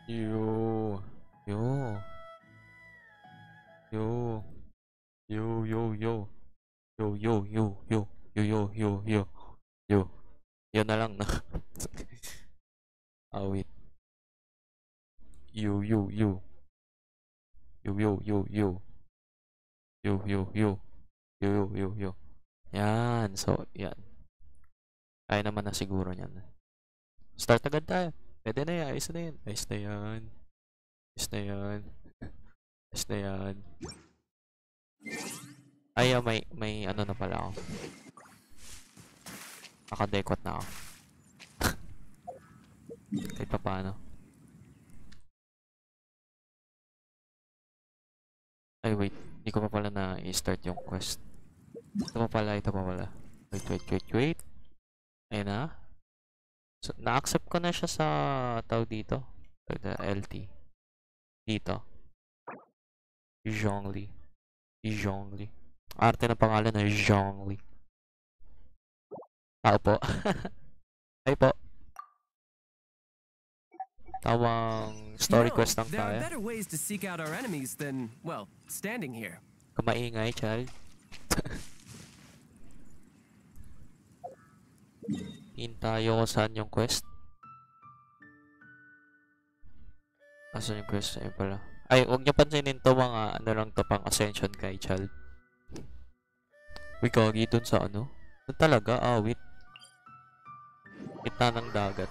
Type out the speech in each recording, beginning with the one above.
Yo, yo, yo, yo, yo, yo, yo, yo, yo, yo, yo, yo, yo, yo, yo, yun na lang na. Wait. Yo, yo, yo, yo, yo, yo, yo, yo, yo, yo, yo, yo, yo, yo. Yan, so, yan. Kaya naman na siguro yan. Start agad tayo. Pwede na yan, ayos na yan. Ayos na yan. Ayos na yan. Ayos na yan. Ay, may ano na pala ako. Nakadekot na ako. Kahit pa paano. Ay, wait. Hindi ko pa pala na i-start yung quest. Ito pa pala, ito pa pala. Wait. Ayun na. So, na-accept ko na siya sa tawag dito. The LT. Dito. Zhongli. Zhongli. Arte ng pangalan na Zhongli. Tao po. Ay po. Tawang story quest lang tayo. There are better ways to seek out our enemies than, well, standing here. Kumaingay, child. Hintayo ko saan yung quest. Asan yung quest? Ayun pala. Ay, huwag niyo pansinin to, mga ano lang to, pang ascension kay child. Uy, kagi dun sa ano? Doon talaga, awit. Kita ng dagat.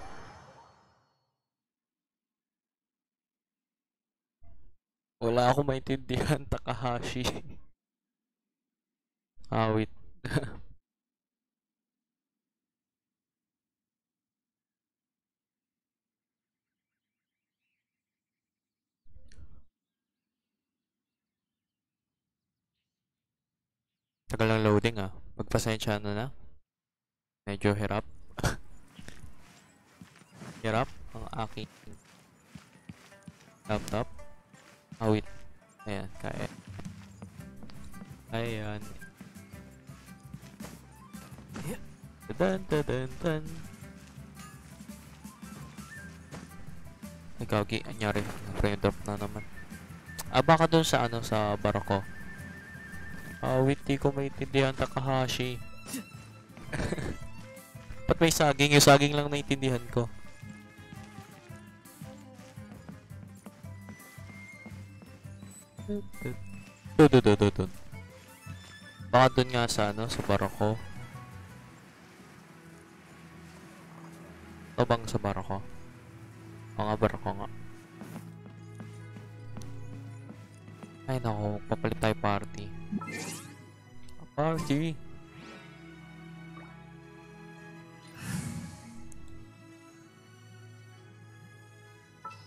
Wala akong maintindihan, Takahashi. Awit. Tagal lang loading ah. Pagpasensya na. Medyo hirap. Hirap ang aking laptop. Wait. Ayan, kaya. Ayan. Tan. Ay, kagi. Anyari. Frame drop na naman. Baka dun sa ano, sa barako. Awit, di ko maintindihan, Takahashi. Ba't may saging? Yung saging lang naintindihan ko. Dun. Baka dun nga sa ano, sa barako. Ito bang sa barako? Mga barako nga. Ay nako, papalit tayo party. Party!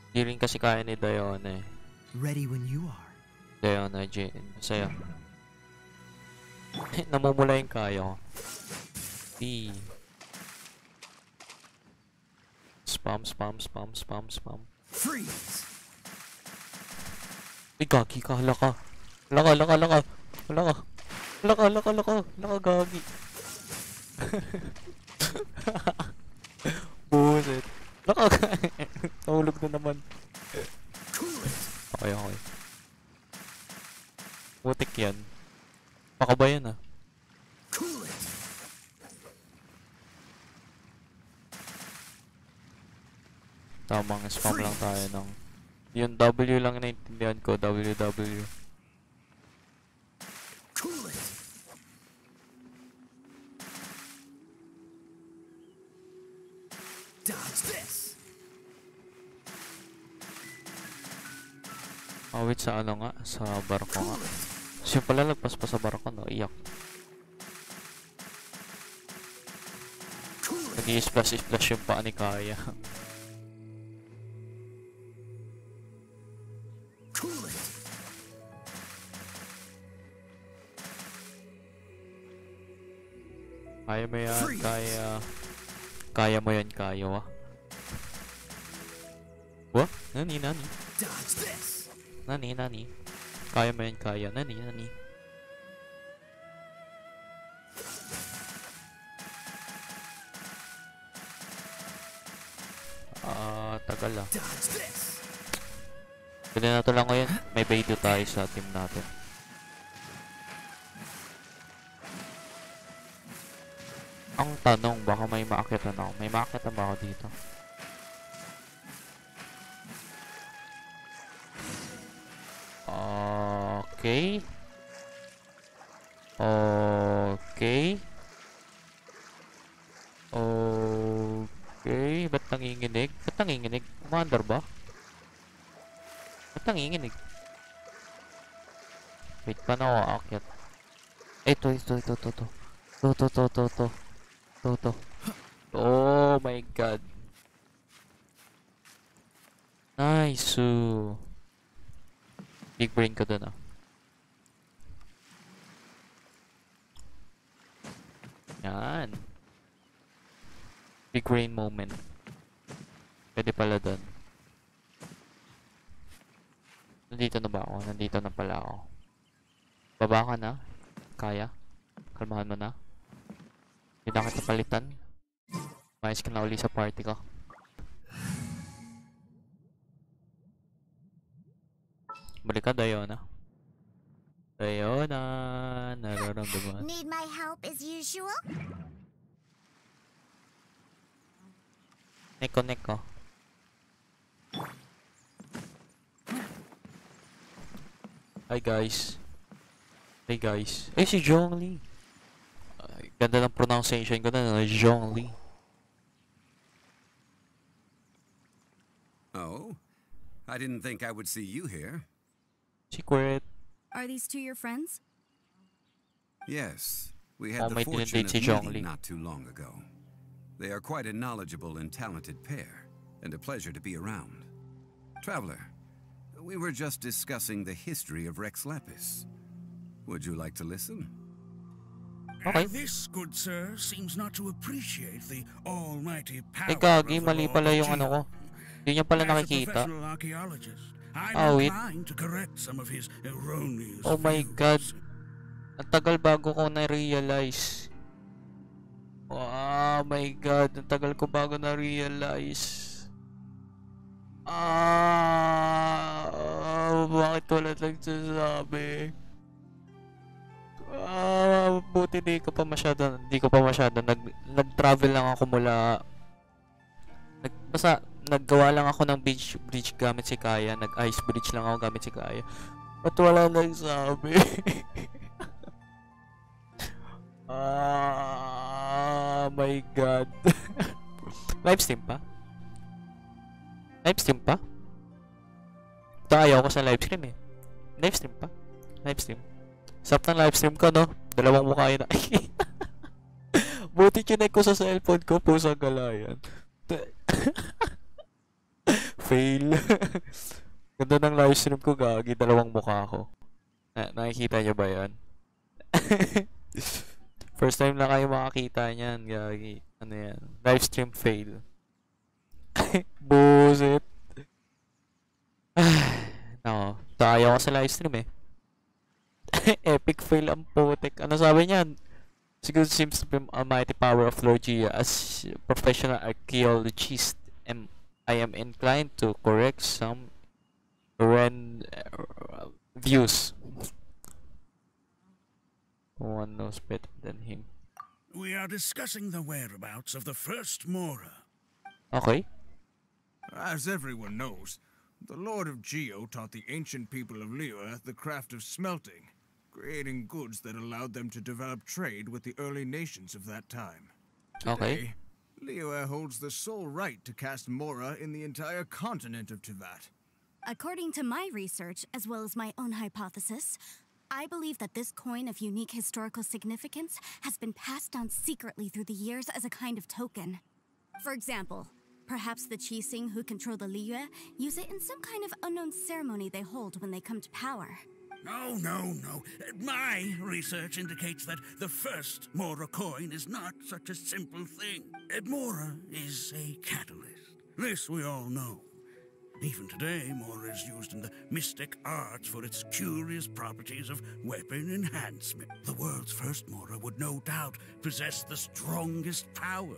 Di rin kasi kaya ni Diona eh. Ready when you are. Diona, Jane. Masaya. Namumula yung kaya ko. B. Spam. Freeze. Ay, gagi ka. Laka, gagi. Buset. Laka, nahulog na naman. Okay. Putik yan. Baka ba yan ah? Tamang spam lang tayo ng... Yung W lang naintindihan ko, WW. Dodge this. Awit sa ano nga, sa barko nga. Kasi yung pala lagpas pa sa barko, no? Iyak. Nag-i-splash yung paa ni Kaya. Kaya mo yan, kaya mo yan, kaya wa. What? Nani? Nani? Kaya mo yan, kaya. Nani? Tagal ah. Pwede na ito lang ngayon. May video tayo sa team natin. Ang tanong, baka may maakitan ako. May maakitan ba ako dito? Okay. Ba't nanginginig? Commander ba? Ba't nanginginig? Wait, paano ako aakyat? Ito. Oh my god. Nice. Big brain ko dun ah. Yan. Big brain moment. Pwede pala dun. Nandito na ba ako? Nandito na pala ako. Baba ka na? Kaya? Kalmahan mo na? Hindi na kita palitan. Mayos ka na uli sa party ko. Balik ka, Diona. Nararamdaman. Need my help as usual? Neko. Hi guys. Eh si Zhongli. Ganda ng pronunciation ko na, Zhongli. Oh, I didn't think I would see you here. Secret. Are these two your friends? Yes, we had the may fortune of dinedate si Zhongli. meeting not too long ago. They are quite a knowledgeable and talented pair, and a pleasure to be around. Traveler, we were just discussing the history of Rex Lapis. Would you like to listen? Okay. This, good sir, seems not to appreciate the almighty power Eh gagi, of the mali Lord pala of yung ano ko. Geon. Hindi niya pala As a nakikita. professional archaeologist, I'm Wait. inclined to correct some of his erroneous Oh my views. god. Ang tagal bago ko na-realize. Oh my god. Ang tagal ko bago na-realize. Bakit wala nagsasabi? Buti di ko pa masyado nag-travel lang ako mula basta naggawa lang ako ng bridge gamit si Kaya, nag-ice bridge lang ako gamit si Kaya. Ba't wala nagsabi? My God. Live stream pa? Live stream pa? Ito ayaw ko sa live stream eh. Live stream pa? Live stream. Sarap ng live stream ko, no? Dalawang mukha yun nakikita. Buti chinek ko sa cellphone ko, pusang galayan. Fail. Ganda ng live stream ko, gagi. Dalawang mukha ko. Nakikita nyo ba yan? First time na kayo makakita niyan, gagi. Ano yan? Live stream fail. Bullshit. No, ayaw ko sa live stream eh. Epic fail ang putek. Ano sabi niyan? Siguro seems to be almighty power of Lord Gia. As professional archaeologist, I am inclined to correct some views. No one knows better than him. We are discussing the whereabouts of the first Mora. Okay. As everyone knows, the Lord of Geo taught the ancient people of Liyue the craft of smelting, creating goods that allowed them to develop trade with the early nations of that time. Okay. Today, Liyue holds the sole right to cast Mora in the entire continent of Teyvat. According to my research, as well as my own hypothesis, I believe that this coin of unique historical significance has been passed down secretly through the years as a kind of token. For example, perhaps the Qixing who control the Liyue use it in some kind of unknown ceremony they hold when they come to power. No. My research indicates that the first Mora coin is not such a simple thing. Mora is a catalyst. This we all know. Even today, Mora is used in the mystic arts for its curious properties of weapon enhancement. The world's first Mora would no doubt possess the strongest power.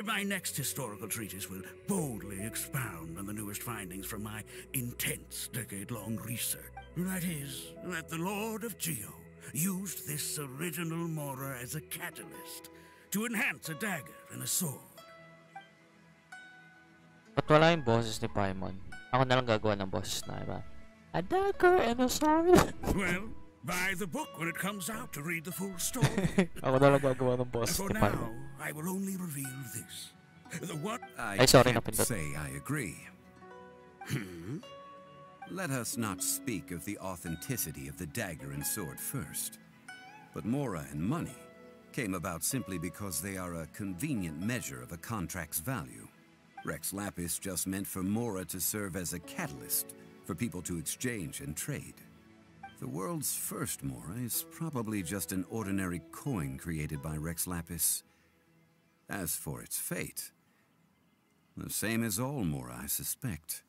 My next historical treatise will boldly expound on the newest findings from my intense decade-long research. That is, that the Lord of Geo used this original Mora as a catalyst to enhance a dagger and a sword. Ba't wala yung boses ni Paimon? Ako na lang gagawa ng boses na, iba? A dagger and a sword. Well, buy the book when it comes out to read the full story. Ako na lang gagawa ng boses For ni now, Paimon. I will only reveal this. The what? I sorry, can't napindot. say I agree. Let us not speak of the authenticity of the dagger and sword first. But Mora and money came about simply because they are a convenient measure of a contract's value. Rex Lapis just meant for Mora to serve as a catalyst for people to exchange and trade. The world's first Mora is probably just an ordinary coin created by Rex Lapis. As for its fate, the same as all Mora, I suspect.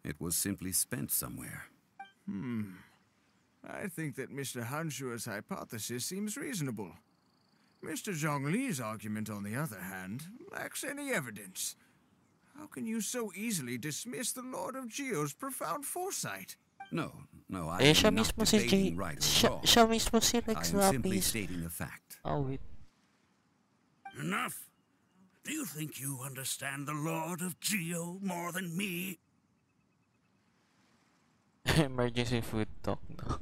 It was simply spent somewhere. I think that Mr. Hanshua's hypothesis seems reasonable. Mr. Zhongli's argument, on the other hand, lacks any evidence. How can you so easily dismiss the Lord of Geo's profound foresight? No, I Eh, siya am not mismo si debating G... right or wrong. Siya mismo si I Rex am simply Lapis. stating a fact. Oh, wait. Enough. Do you think you understand the Lord of Geo more than me? Emergency food talk, no?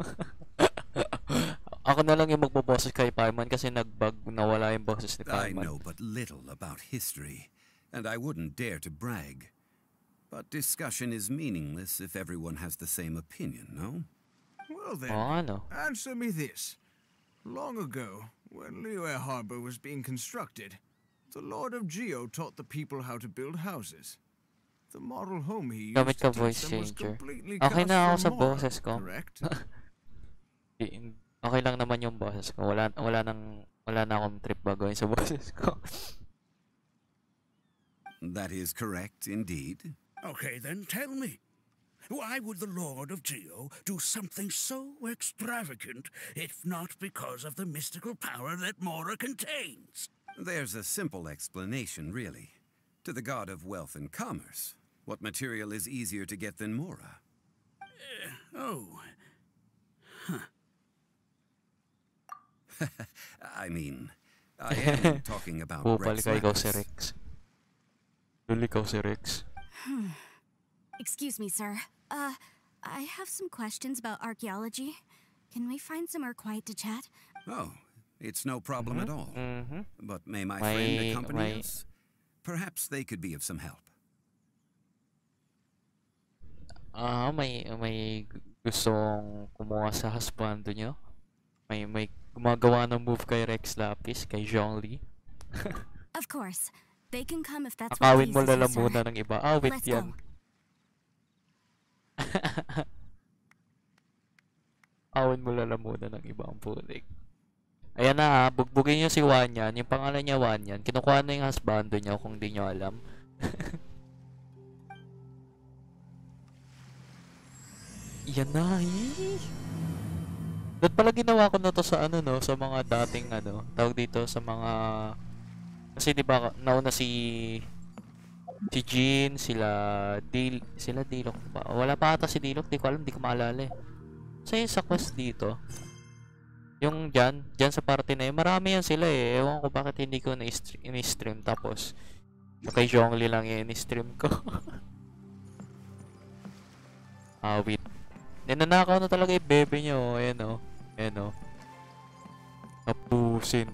Ako na lang yung magboboses kay Paimon kasi nag-bug, nawala yung boses ni I Paimon. know but little about history, and I wouldn't dare to brag. But discussion is meaningless if everyone has the same opinion, no? Well then, Oo, ano? answer me this. Long ago, when Liyue Harbor was being constructed, the Lord of Geo taught the people how to build houses. The model home he used Gamit ka to teach voice them was changer. completely Okay cast na ako from sa Mora, boses ko. correct? Okay lang naman yung boses ko. Wala na akong trip bago sa boses ko. That is correct, indeed. Okay, then tell me. Why would the Lord of Geo do something so extravagant if not because of the mystical power that Mora contains? There's a simple explanation, really. To the god of wealth and commerce, what material is easier to get than Mora? I mean, I am talking about Kupal Rex ka, ikaw si Lapis. Rex. Lul, ikaw si Rex. Excuse me, sir. I have some questions about archaeology. Can we find somewhere quiet to chat? Oh, it's no problem at all. But may my May- friend accompany may- us? Perhaps they could be of some help. May gustong kumuha sa husbando nyo. May gumagawa ng move kay Rex Lapis, kay Zhongli. Of course. They can come if that's what Akawin mo pleases you, lalamunan sir. ng iba. Awit Let's yan. go. Awin mo lalamunan ng iba ang pulik. Ayan na ha, bugbugin nyo si Wanyan. Yung pangalan niya Wanyan. Kinukuha na yung husbando niya kung di nyo alam. Yan na eh. Doon pala ginawa ko na to sa ano no, sa mga dating ano, tawag dito sa mga kasi 'di ba nauna si Jean, sila Dilok ba? Wala pa ata si Dilok, di ko alam, di ko maalala eh. So yun sa quest dito, yung dyan sa party na yun, marami yan sila eh. Ewan ko bakit hindi ko na-stream tapos yung kay Zhongli lang yung in-stream ko. Wait. Ninanakaw na talaga yung bebe nyo. Ayan o. Ayan o. Tapusin.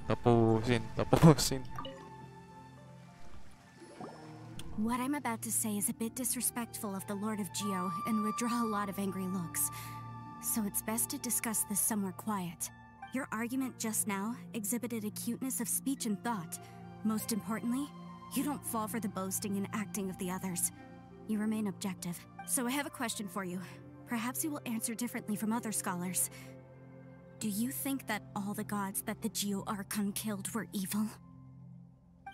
What I'm about to say is a bit disrespectful of the Lord of Geo and would draw a lot of angry looks. So it's best to discuss this somewhere quiet. Your argument just now exhibited a cuteness of speech and thought. Most importantly, you don't fall for the boasting and acting of the others. You remain objective. So I have a question for you. Perhaps you will answer differently from other scholars. Do you think that all the gods that the Geo Archon killed were evil?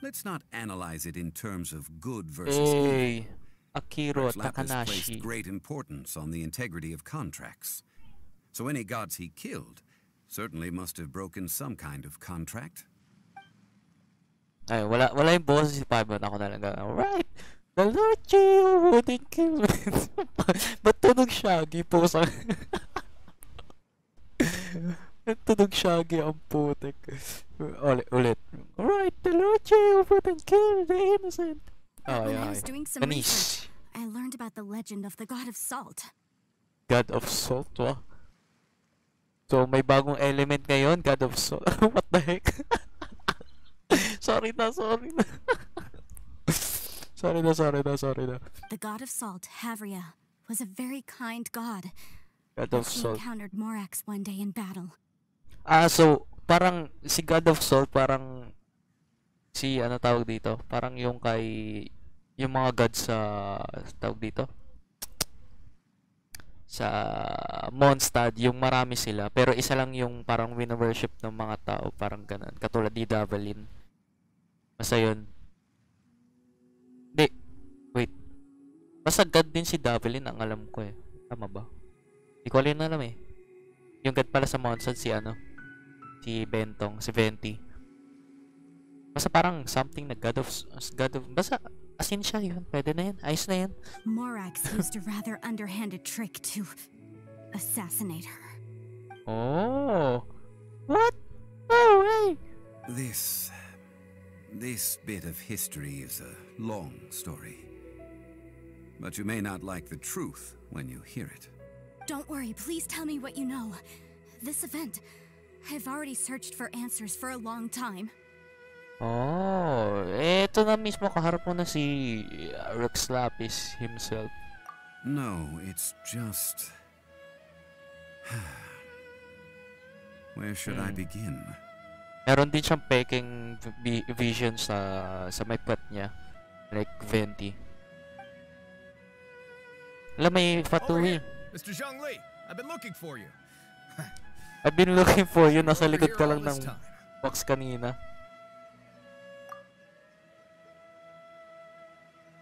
Let's not analyze it in terms of good versus evil. Hey, Akiro Rex Lapis placed Takanashi. great importance on the integrity of contracts. So any gods he killed certainly must have broken some kind of contract. Ay, wala yung boses si Pablo. Ako na lang. Alright. The Lord Geo wouldn't kill me. Ba't tunog Shaggy po sa... tunog Shaggy ang putik. Ulit. Alright, the Lord Geo wouldn't kill the innocent. When I was doing some Manis. research, I learned about the legend of the god of salt. God of Salt, wa? So, may bagong element ngayon, God of Salt. What the heck? Sorry na. Sorry na. The god of salt, Havria, was a very kind god. God of He Salt. encountered Morax one day in battle. So, parang si God of Salt, parang si, ano tawag dito? Parang yung yung mga gods sa, tawag dito? Sa Mondstadt, yung marami sila. Pero isa lang yung parang wino-worship ng mga tao. Parang ganun. Katulad ni Davalin. Basta yun. Hindi. Wait. Basta god din si Davalin, ang alam ko eh. Tama ba? Hindi ko alam eh. Yung god pala sa Mondstadt si ano? Si Bentong. Si Venti. Basta parang something na God of... Basta asin siya yun. Pwede na yun. Ayos na yun. Morax used a rather underhanded trick to assassinate her. Oh. What? No way. This bit of history is a long story. But you may not like the truth when you hear it. Don't worry, please tell me what you know. This event, I've already searched for answers for a long time. Oh. Eto na mismo kaharap mo na si Rex Lapis himself. No, it's just... Where should I begin? Meron din siyang peking vision sa may pet niya. Like Venti. Alam, may fatui. Mr. Zhongli, I've been looking for you. I've been looking for you. Nasa Over likod here ka all lang this ng time. box kanina.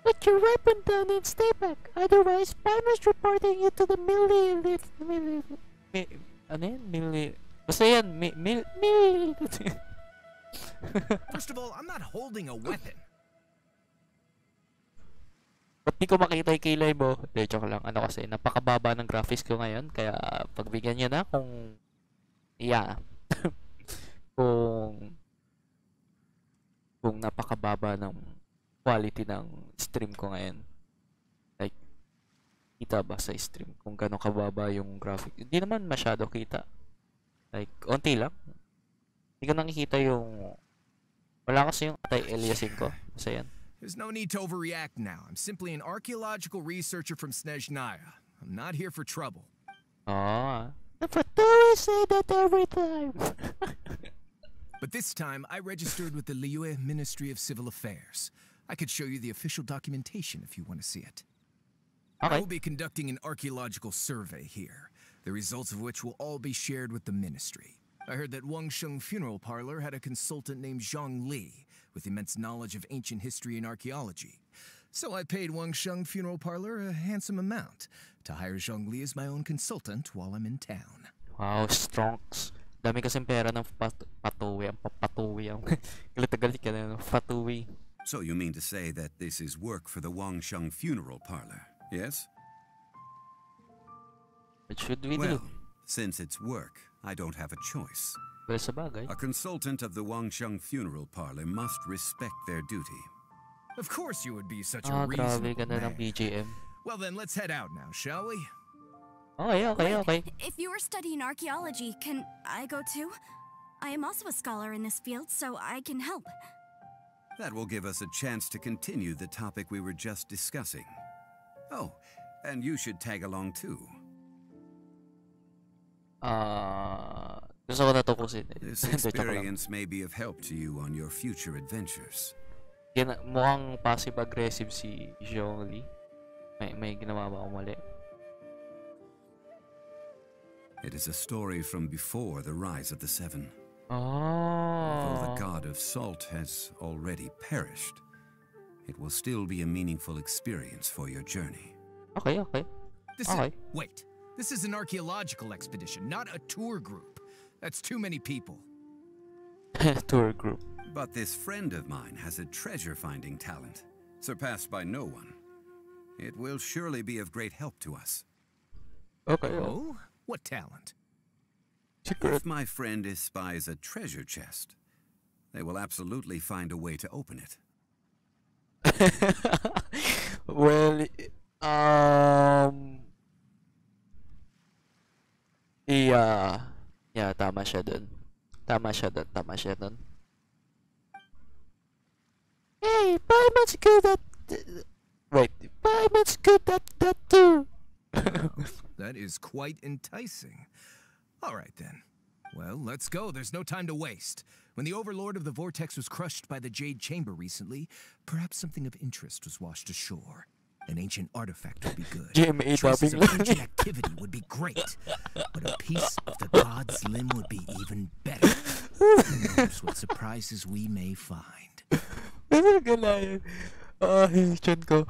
Put your weapon down and stay back. Otherwise, Primer's reporting you to the ano yan? Basta yan. First of all, I'm not holding a weapon. Ba't di ko makita yung kilay mo? Hindi, joke lang. Ano kasi, napakababa ng graphics ko ngayon. Kaya, pagbigyan nyo na kung... Yeah. sobrang napakababa ng quality ng stream ko ngayon. Like, kita ba sa stream kung gano'ng kababa yung graphic? Hindi naman masyado kita. Like, onti lang. Hindi ko nakikita yung... Wala kasi yung anti-aliasing ko. Basta yan. There's no need to overreact now. I'm simply an archaeological researcher from Snezhnaya. I'm not here for trouble. Oh, the Fatui say that every time. But this time, I registered with the Liyue Ministry of Civil Affairs. I could show you the official documentation if you want to see it. I Okay. will be conducting an archaeological survey here, the results of which will all be shared with the ministry. I heard that Wangsheng Funeral Parlor had a consultant named Zhongli with immense knowledge of ancient history and archaeology. So I paid Wangsheng Funeral Parlor a handsome amount to hire Zhongli as my own consultant while I'm in town. Wow, strongs. Dami kasing pera ng Fatui. Ang papatuwi. Ang galit ka na ng Fatui. So you mean to say that this is work for the Wangsheng Funeral Parlor, yes? What should we Well, do? since it's work, I don't have a choice. Well, sa bagay. A consultant of the Wangsheng Funeral Parlor must respect their duty. Of course you would be such a Ah, grabe, reasonable ganda ng man. BGM. Well then, let's head out now, shall we? Okay. Wait, if you are studying archaeology, can I go too? I am also a scholar in this field, so I can help. That will give us a chance to continue the topic we were just discussing. Oh, and you should tag along too. Gusto ko natukusin. This Hindi, joke lang. experience may be of help to you on your future adventures. Mukhang passive-aggressive si Zhongli. May ginawa ba ako mali? It is a story from before the rise of the Seven. Oh. Though the god of salt has already perished, it will still be a meaningful experience for your journey. Okay. Wait. This is an archaeological expedition, not a tour group. That's too many people. Tour group. But this friend of mine has a treasure-finding talent, surpassed by no one. It will surely be of great help to us. Okay. Oh? What talent? Secret. If my friend espies a treasure chest, they will absolutely find a way to open it. Well, yeah, tama siya dun. Hey, Paimon's good at... Wait, Paimon's good at that too. That is quite enticing. All right, then. Well, let's go. There's no time to waste. When the Overlord of the Vortex was crushed by the Jade Chamber recently, perhaps something of interest was washed ashore. An ancient artifact would be good. GMA Traces of topping. ancient activity would be great. But a piece of the god's limb would be even better. Who knows what surprises we may find. Ano galayan? Chan ko.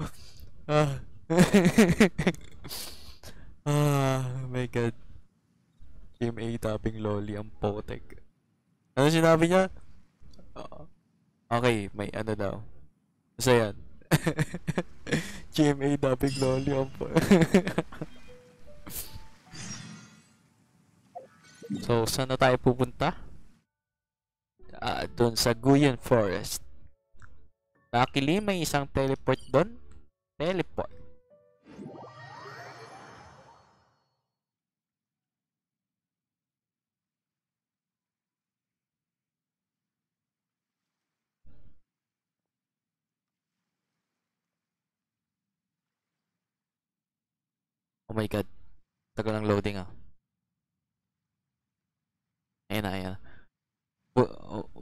My God. GMA tapping loli ang potek. Ano sinabi niya? Okay, may ano daw. Basta yan. GMA tapping loli ang So, saan na tayo pupunta? Doon sa Guyan Forest. Luckily, may isang teleport doon. Teleport. Oh my God. Tagal ng loading ah. Ayan na.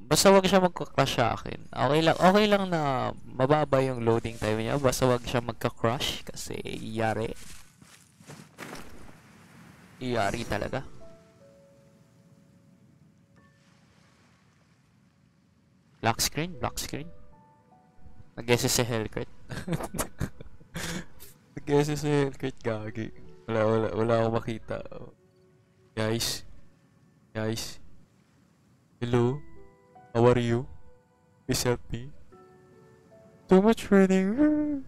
Basta wag siya magka-crush sa akin. Okay lang na mababa yung loading time niya. Basta wag siya magka-crush kasi yari. Yari talaga. Black screen. Nag-guess si Hellcrit. Nag-guess si Hellcrit, gagi. Wala akong makita. Guys. Hello? How are you? Please help me. Too much running.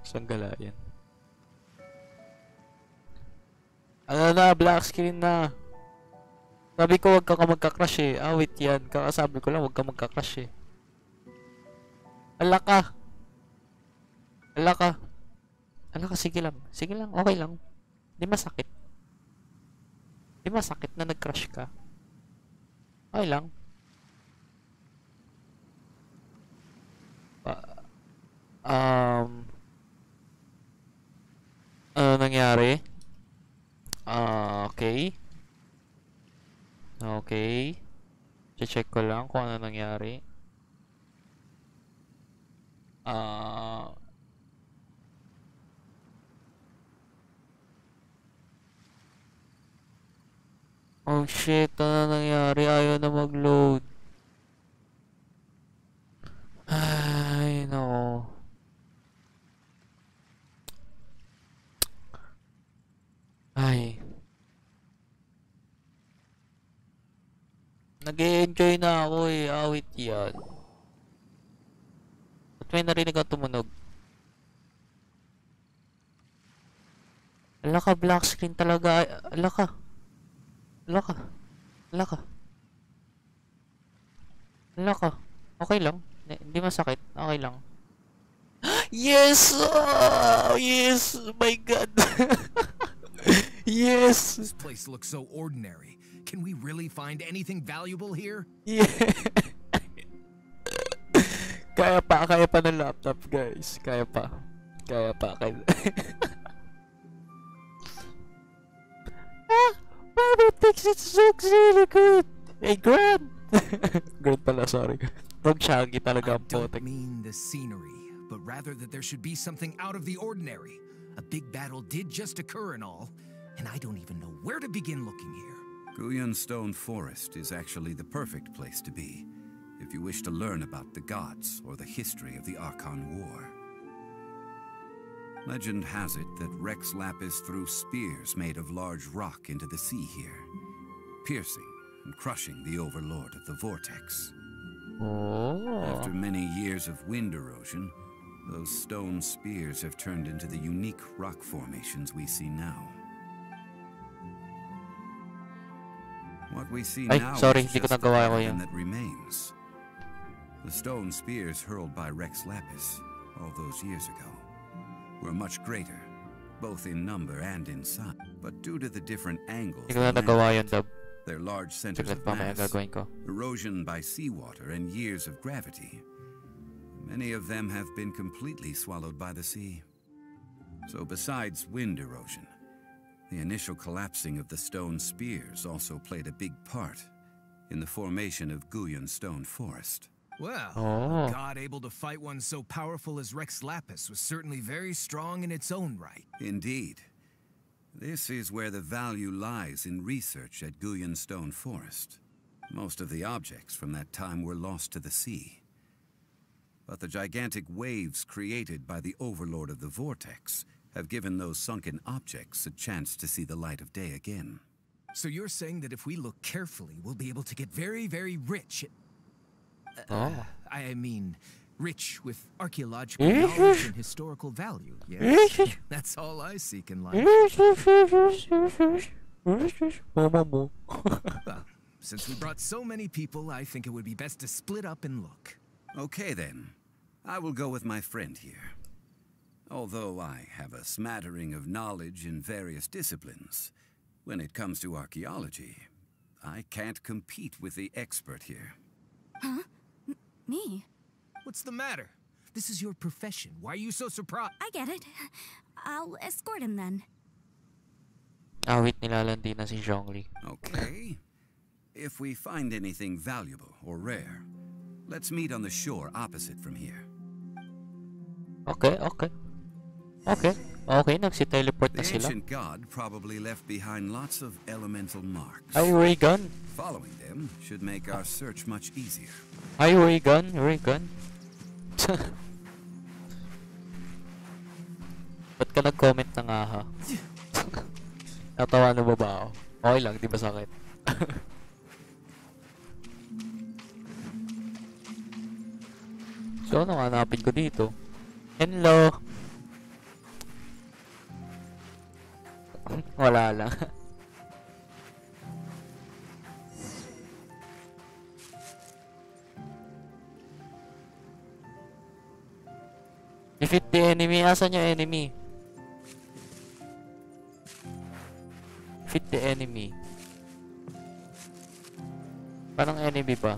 Saan gala yan? Ano na? Black screen na. Sabi ko wag ka magka-crush eh. Awit yan. Kakasabi ko lang wag ka magka-crush eh. Ala ka. Ala ka. Ala ka, sige lang. Sige lang, okay lang. Di masakit. Di masakit na nag-crush ka. Okay lang. Ano nangyari? Okay. Okay. Check ko lang kung ano nangyari. Oh shit, ano nangyari? Ayaw na mag-load. Ay, no. Ay. Nag-e-enjoy na ako eh. Awit yan. Ba't may narinig ang tumunog? Ala ka, black screen talaga. Ala ka. Ala ka. Ala ka. Ala ka. Okay lang. Hindi masakit. Okay lang. Yes! Oh, yes! My God! Yes! This place looks so ordinary. Can we really find anything valuable here? Yeah! Kaya pa ng laptop, guys. Kaya pa. Marvel Pixels looks really good! Hey, Grant! Grant pala, sorry. Wrong Shaggy talaga ang I don't potek. mean the scenery, but rather that there should be something out of the ordinary. A big battle did just occur and all, and I don't even know where to begin looking here. Guyan Stone Forest is actually the perfect place to be if you wish to learn about the gods or the history of the Archon War. Legend has it that Rex Lapis threw spears made of large rock into the sea here, piercing and crushing the overlord of the vortex. Oh. After many years of wind erosion, those stone spears have turned into the unique rock formations we see now. What we see now sorry, is hindi ko just the nagawa ko pattern yun. that remains. The stone spears hurled by Rex Lapis all those years ago were much greater, both in number and in size. But due to the different angles Hindi ko na they nagawa landed yun, at, Dab. their large centers Saglit of pa may mass, gagawin ko. erosion by seawater, and years of gravity, many of them have been completely swallowed by the sea. So besides wind erosion, the initial collapsing of the stone spears also played a big part in the formation of Guyan Stone Forest. Well, Oh. a god able to fight one so powerful as Rex Lapis was certainly very strong in its own right. Indeed. This is where the value lies in research at Guyan Stone Forest. Most of the objects from that time were lost to the sea. But the gigantic waves created by the overlord of the vortex have given those sunken objects a chance to see the light of day again. So you're saying that if we look carefully, we'll be able to get very, very rich. Oh. I mean, rich with archaeological knowledge and historical value, yes? That's all I seek in life. Mama mo. Well, since we brought so many people, I think it would be best to split up and look. Okay then. I will go with my friend here. Although I have a smattering of knowledge in various disciplines, when it comes to archaeology, I can't compete with the expert here. Huh? Me? What's the matter? This is your profession. Why are you so surprised? I get it. I'll escort him then. Awit nilalandi na si Zhongli. Okay. If we find anything valuable or rare, let's meet on the shore opposite from here. Okay. Okay, nagsi-teleport na The sila. ancient god probably left behind lots of elemental marks. Ay, ray gun. Following them should make our search much easier. Ay, ray gun. Ba't ka nag-comment na nga ha? Natawanan mo ba ako? Okay lang, di ba sakit? So, ano hanapin ko dito? Hello? Wala lang. Defeat the enemy. Asan yung enemy? Defeat the enemy. Parang enemy ba?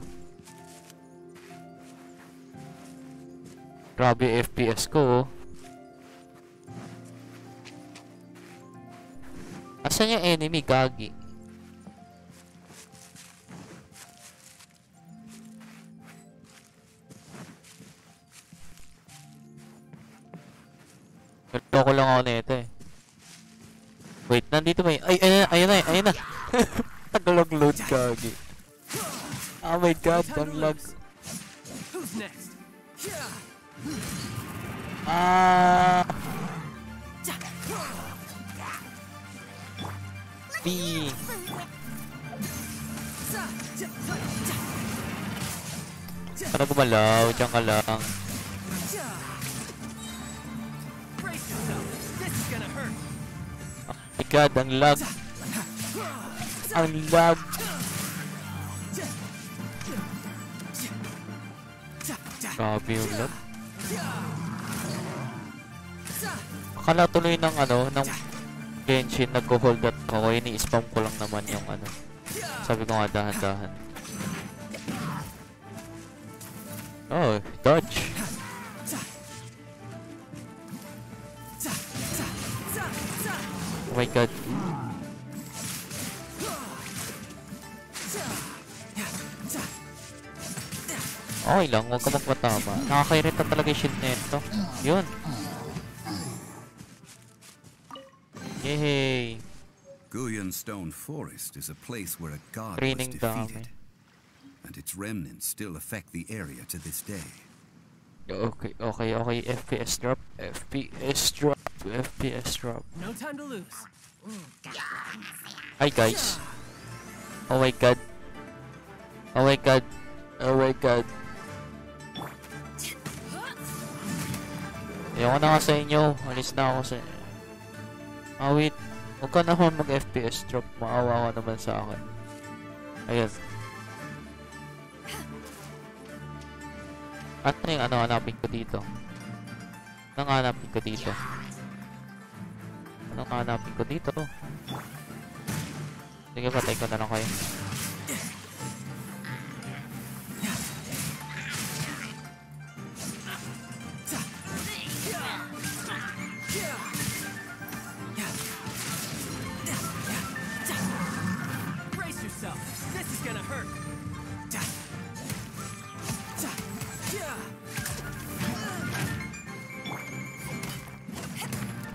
Grabe FPS ko, oh. Asan yung enemy, gagi? Naloko lang ako nito eh. Wait, nandito ba yun? Ay, ayun na, ayun na. Tagalog-load, gagi. Oh my god, ang lag. Who's next? Ah! B. Para gumalaw, diyan ka lang. Brace yourself. This is gonna hurt. Oh my god, ang lag. Ang lag. Grabe yung lag. Akala tuloy ng ano, ng Genshin nagko-hold at ako, ini-spam ko lang naman yung ano. Sabi ko nga dahan-dahan. Oh, dodge. Oh my god. Okay lang, huwag ka magpatama. Nakakairita talaga yung shield nito. Yun. Yay! Guyan Stone Forest is a place where a god was Training defeated, dami. and its remnants still affect the area to this day. Okay. FPS drop. FPS drop. FPS drop. No time to lose. Hi guys. Oh my god. Oh my god. Oh my god. Ayoko na ka sa inyo. Alis na ako sa inyo. Ah, wait. Huwag ka naman mag-FPS drop. Maawa ka naman sa akin. Ayan. Ano yung ano hanapin ko dito? Anong hanapin ko dito? Anong hanapin ko dito? Sige, patay ko na lang kayo. Brace yourself. This is gonna hurt.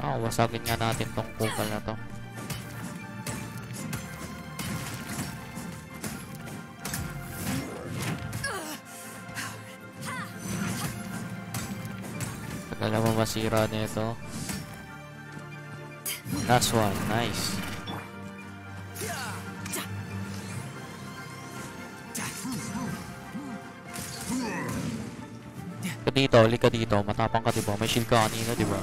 Oh, wasagin nga natin tong kupal na to. Tagal naman masira nito. Last one, nice. Dito, huli ka dito. Matapang ka, diba? May shield ka kanina, diba?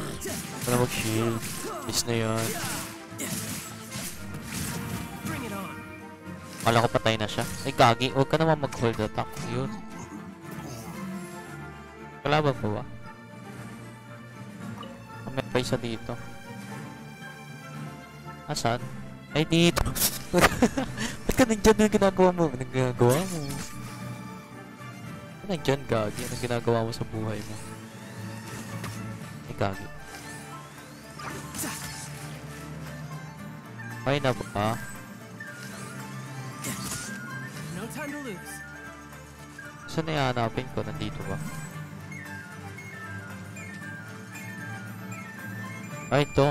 Wala mag-shield. Miss na yun. Bring it on. Kala ko patay na siya. Ay, gagi. Huwag ka naman mag-hold attack. Yun. Kalaban pa ba? May pa isa dito. Asan? Ay, dito. Ba't ka nandyan na ginagawa mo? Anong ginagawa mo? Ano nandyan, gagi? Anong ginagawa mo sa buhay mo? Ay, gagi. Ay na ba? No time to lose. Saan na hanapin ko? Nandito ba? Ay, ito.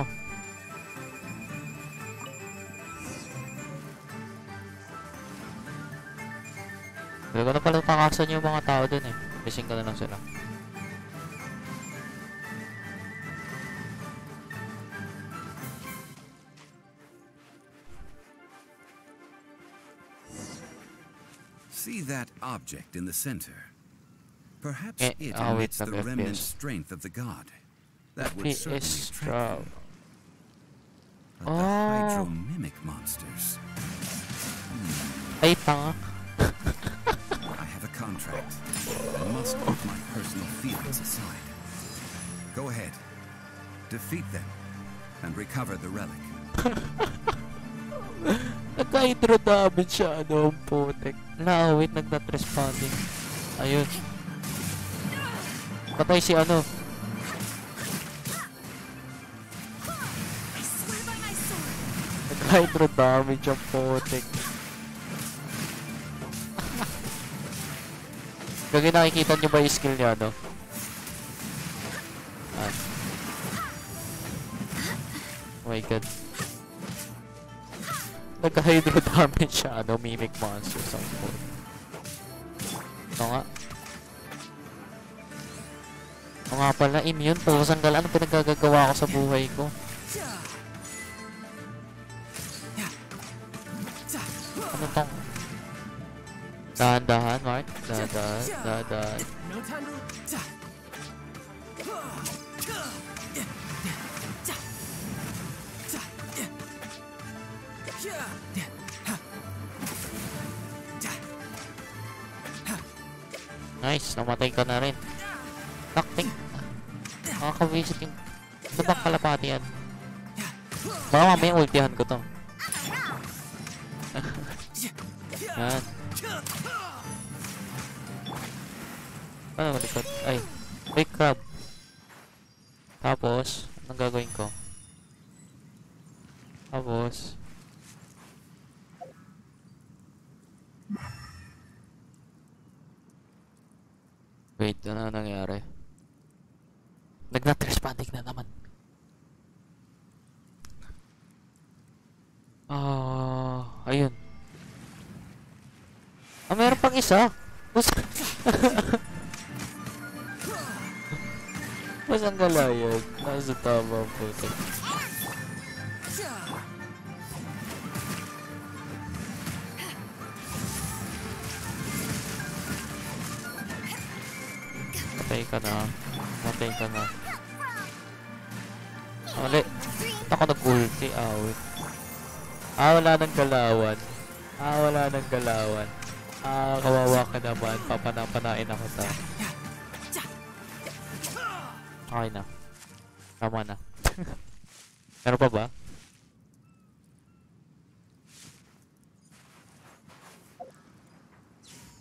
Hindi ko na pala takasan yung mga tao dun eh. Missing ko na lang sila. See that object in the center? Perhaps Eh, it wait, emits the nag-FPS. remnant strength of the god. That would certainly FPS attract drop. them. But the Oh. hydro-mimic monsters. Ay, tanga. I have a contract. I must put my personal feelings aside. Go ahead. Defeat them and recover the relic. Nagka-hydro damage siya, ano, ang putek. Wala, wait, nag-not responding. Ayun. Patay si ano. Nagka-hydro damage ang putek. Gagi, nakikita nyo ba yung skill niya, no? Ah. Oh my god. Nagka-hydro damage siya, ano, mimic monsters ang putek. Ito nga. O nga pala, immune po. Sanggal, ano pinagagagawa ko sa buhay ko? Ano tong? Dahan-dahan, Mark. Dahan-dahan. No time to... Nice, namatay ka na rin. Takting. Nakakawisit yung... Ano bang kalapati yan? Baka mamaya ultihan ko to. Yan. Ano, likod? Ay. Big crab. Tapos, anong gagawin ko? Tapos... Wait, ano nangyari? Nag-not responding na naman. Ayun. Meron pang isa. Mas ang galayag. Nasa tama po. Matay ka na. Matay ka na. Ulit. Ako nag-ulti. Wait. Wala nang galawan. Wala nang galawan. Kawawa ka naman. Papanapanain ako ta. Okay na. Tama na. Meron pa ba?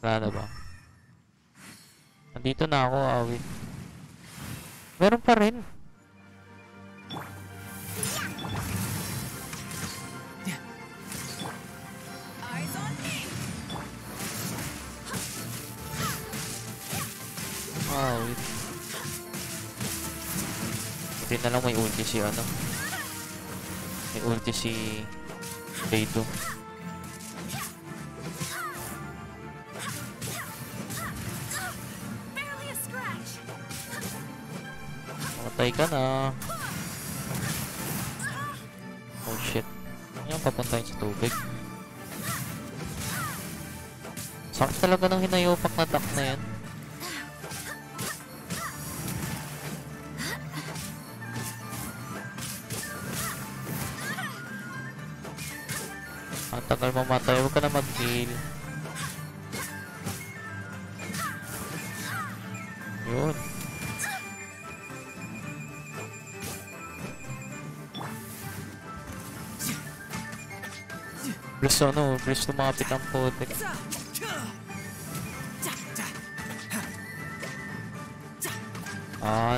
Wala na ba? Nandito na ako, awit. Meron pa rin. Awit. Hindi na lang may ulti si ano. May ulti si Zeta. Matay ka na. Oh shit. Yan, papuntahin sa tubig. Sakit talaga ng hinayopak na duck na yan. Ang tagal mamatay. Huwag ka na mag-heal. Yun. Bless ano, bless lumapit ang putik.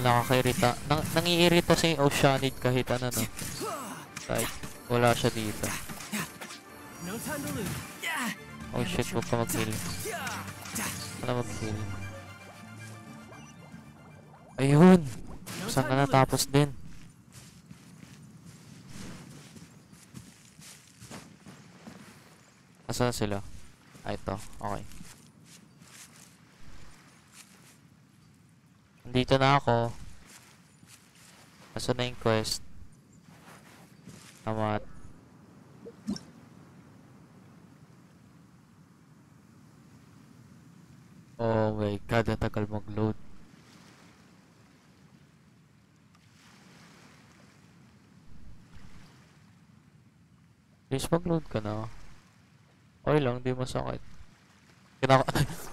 Nakakairita. Nangiirita si Oceanid kahit ano, no? Kahit wala siya dito. Oh shit, huwag ka mag-heal. Wala mag-heal. Ayun! Saan ka natapos din? Asan sila? Ito. Okay. Dito na ako. Asan na yung quest? Tamat. Oh my god, ang tagal mag-load. Please mag-load ka na. Okay lang, di masakit.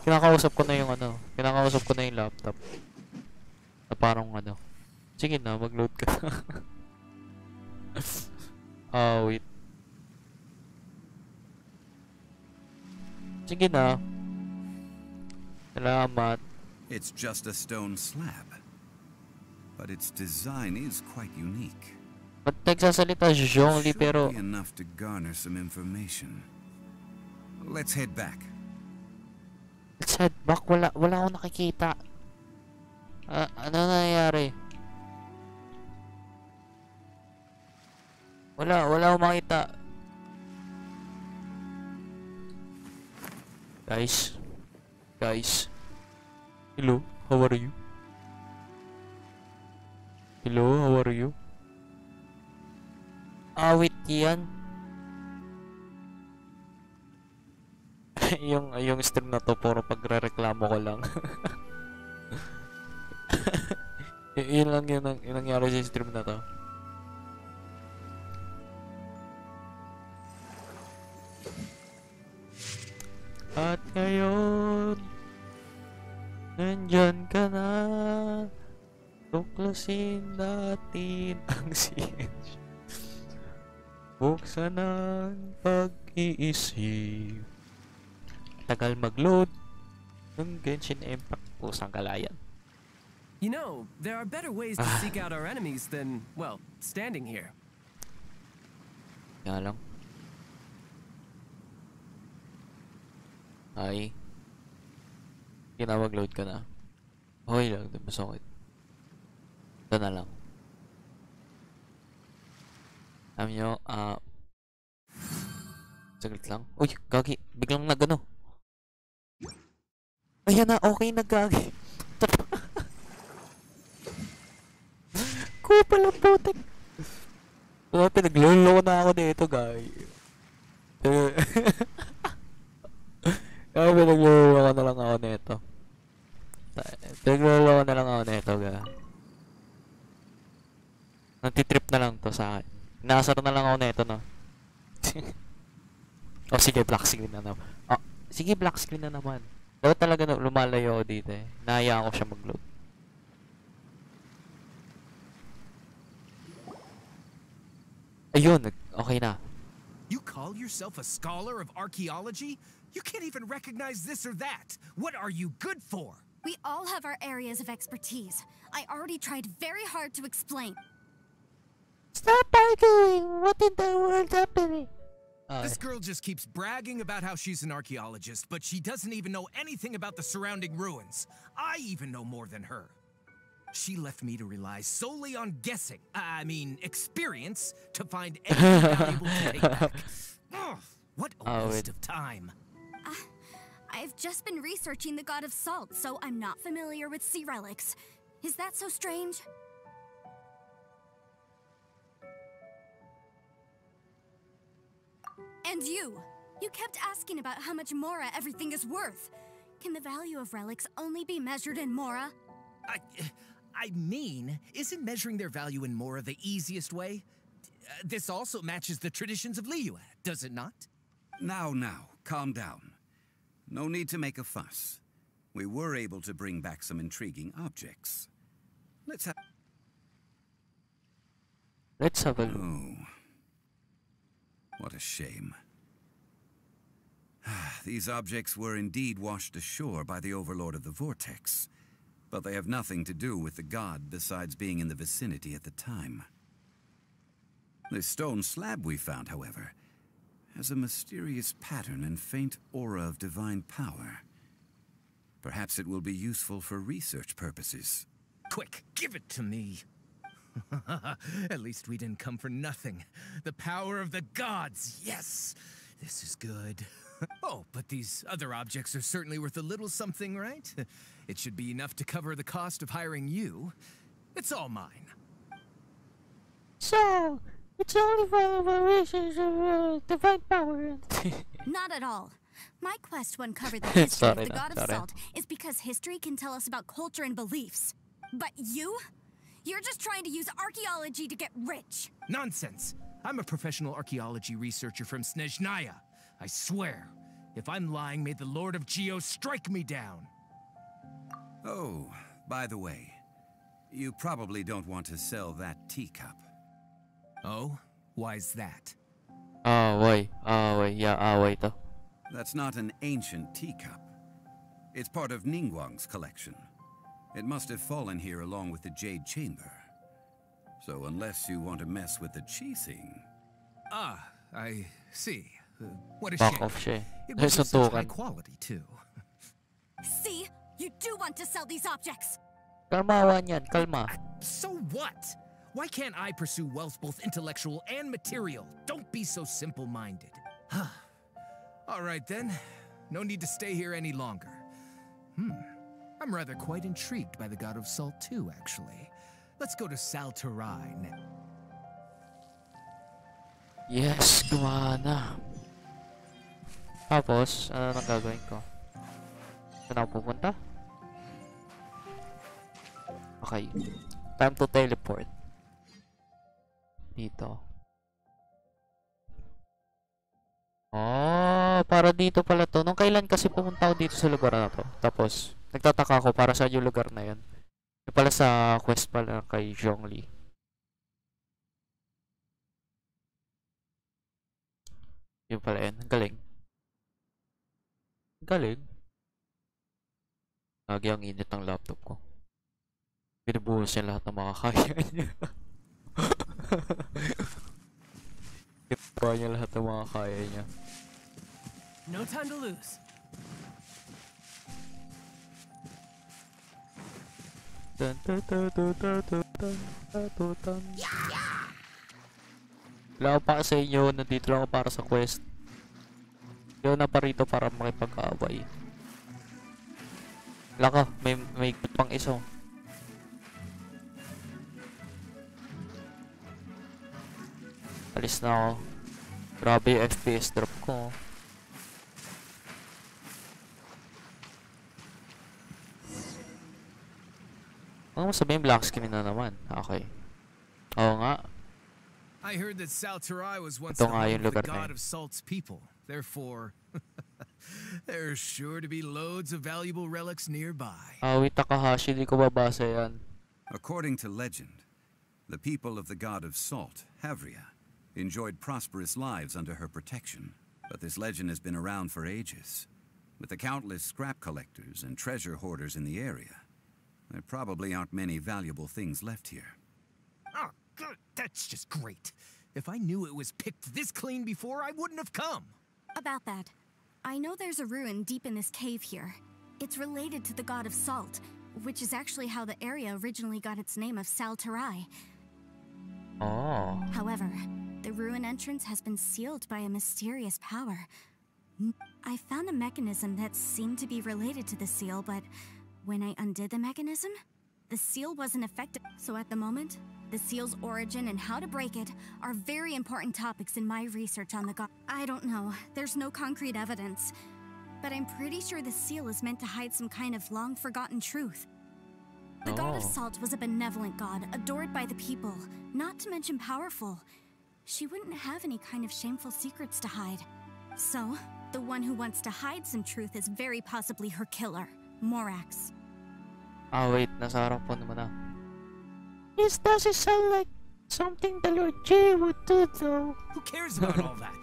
Kinakausap ko na yung ano. Kinakausap ko na yung laptop. Na parang ano. Sige na, mag-load ka na. Wait. Sige na. Salamat. It's just a stone slab, but its design is quite unique. Ba't nagsasalita si Zhongli pero... Should be enough to garner some information. Let's head back. Let's head back. Wala akong nakikita. Ano nangyayari? Wala akong makita. Guys. Hello, how are you? Hello, how are you? Wait, yan. yung stream na to puro pagrereklamo ko lang. Yun lang yung nangyari sa stream na to. At ngayon, nandyan ka na. Tuklasin natin ang siege. Buksan ang pag-iisip. Tagal mag-load ng Genshin Impact. Pusang kalayan. You know, there are better ways to seek out our enemies than, well, standing here. Kaya lang. Ay. Kinawag-load ka na. Okay lang, diba sakit? Ito na lang. Alam nyo, saglit lang. Uy, gagi. Biglang nagano. Ayan na, okay na gagi. Kupal ang putik. Pinagluloko na ako dito, gagi. Pinagluloko na lang ako nito. Pinagluloko na lang ako nito, gagi. Nantitrip na lang to sa akin. Nasar na lang ako nito, no? Sige, black screen na naman. Sige, black screen na naman. Dapat talaga lumalayo ako dito eh. Nahayaan ko siya mag-load. Ayun, okay na. You call yourself a scholar of archaeology? You can't even recognize this or that. What are you good for? We all have our areas of expertise. I already tried very hard to explain. Stop arguing! What in the world happening? This girl just keeps bragging about how she's an archaeologist, but she doesn't even know anything about the surrounding ruins. I even know more than her. She left me to rely solely on guessing, experience, to find anything valuable to take back. Ugh, what a waste of time. I've just been researching the god of salt, so I'm not familiar with sea relics. Is that so strange? And you kept asking about how much Mora everything is worth. Can the value of relics only be measured in Mora? Isn't measuring their value in Mora the easiest way? This also matches the traditions of Liyue, does it not? Now, calm down. No need to make a fuss. We were able to bring back some intriguing objects. Let's have a look. Oh. What a shame. These objects were indeed washed ashore by the Overlord of the Vortex, but they have nothing to do with the god besides being in the vicinity at the time. This stone slab we found, however, has a mysterious pattern and faint aura of divine power. Perhaps it will be useful for research purposes. Quick, give it to me. At least we didn't come for nothing. The power of the gods, yes! This is good. Oh, but these other objects are certainly worth a little something, right? It should be enough to cover the cost of hiring you. It's all mine. So, it's only for the reasons of divine power. Not at all. My quest to uncover the history of the god of sorry. salt is because history can tell us about culture and beliefs. But you're just trying to use archaeology to get rich. Nonsense! I'm a professional archaeology researcher from Snezhnaya. I swear, if I'm lying, may the Lord of Geo strike me down. Oh, by the way, You probably don't want to sell that teacup. Oh? Why's that? Away to. That's not an ancient teacup. It's part of Ningguang's collection. It must have fallen here along with the Jade Chamber. So unless you want to mess with the qixing... Ah, I see. What a Back shame. off siya eh. It was of such high Suntukan. quality, too. See? You do want to sell these objects! Kalmawan yan, kalma. So what? Why can't I pursue wealth both intellectual and material? Don't be so simple-minded. All right, then. No need to stay here any longer. I'm rather quite intrigued by the God of Salt, too, actually. Let's go to Salterai now. Yes, gumana. Tapos, ano nang gagawin ko? Saan ako pupunta? Okay. Time to teleport. Dito. Oh, para dito pala to. Nung kailan kasi pumunta ako dito sa lugar na to. Tapos, nagtataka ako para sa yung lugar na yun. Yung pala sa quest pala kay Zhongli. Yun pala yun. Ang galing. Ang galing. Lagi ang init ng laptop ko. Binubuhos niya lahat ng mga kaya niya. Binubuhos niya lahat ng mga kaya niya. No time to lose. Dun, dun, dun, dun, dun, dun, dun, dun, dun, dun. Wala ako pa sa inyo. Nandito lang ako para sa quest. Hindi ako na pa rito para makipag-away. Wala ka. May pang isa. Alis na ako. Grabe yung FPS drop ko. Ano mo sabihin, black screen na naman? Okay. Oo nga. I heard that Salterai was once Ito the nga home yung of the lugar na God yun. of Salt's people. Therefore, there's sure to be loads of valuable relics nearby. Wait, Takahashi. Di ko babasa yan. According to legend, the people of the God of Salt, Havria, enjoyed prosperous lives under her protection. But this legend has been around for ages. With the countless scrap collectors and treasure hoarders in the area, there probably aren't many valuable things left here. Oh, good. That's just great. If I knew it was picked this clean before, I wouldn't have come. About that, I know there's a ruin deep in this cave here. It's related to the God of Salt, which is actually how the area originally got its name of Salterai. Oh. However, the ruin entrance has been sealed by a mysterious power. I found a mechanism that seemed to be related to the seal, but when I undid the mechanism, the seal wasn't effective. So at the moment, the seal's origin and how to break it are very important topics in my research on the god. I don't know, there's no concrete evidence, but I'm pretty sure the seal is meant to hide some kind of long-forgotten truth. The God of Oh. Salt was a benevolent god, adored by the people, not to mention powerful. She wouldn't have any kind of shameful secrets to hide. So, the one who wants to hide some truth is very possibly her killer, Morax. Wait. Nasa harap ko naman ah. This doesn't sound like something the Lord J would do though. Who cares about all that?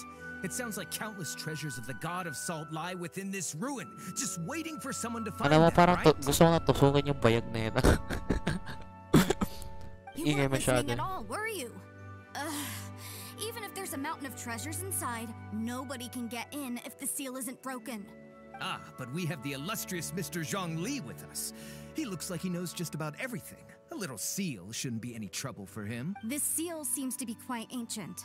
It sounds like countless treasures of the God of Salt lie within this ruin, just waiting for someone to find Ano mo, them, parang right? gusto ko na tusukin yung bayag na yun. You Ingay weren't listening masyado. at all, were you? Even if there's a mountain of treasures inside, nobody can get in if the seal isn't broken. Ah, but we have the illustrious Mr. Zhongli with us. He looks like he knows just about everything. A little seal shouldn't be any trouble for him. This seal seems to be quite ancient.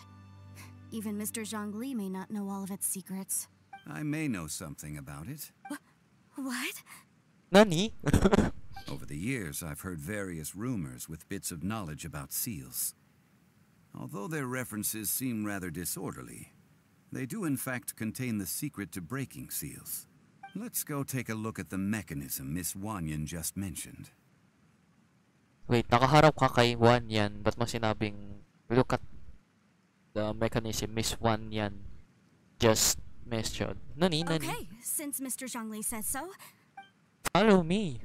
Even Mr. Zhongli may not know all of its secrets. I may know something about it. What? Nani? Over the years, I've heard various rumors with bits of knowledge about seals. Although their references seem rather disorderly, they do in fact contain the secret to breaking seals. Let's go take a look at the mechanism Miss Wanyan just mentioned. Wait, nakaharap ka kay Wan yan. Ba't mo sinabing look at the mechanism Miss Wan yan just mentioned? Nani? Okay, since Mr. Zhongli says so. Follow me.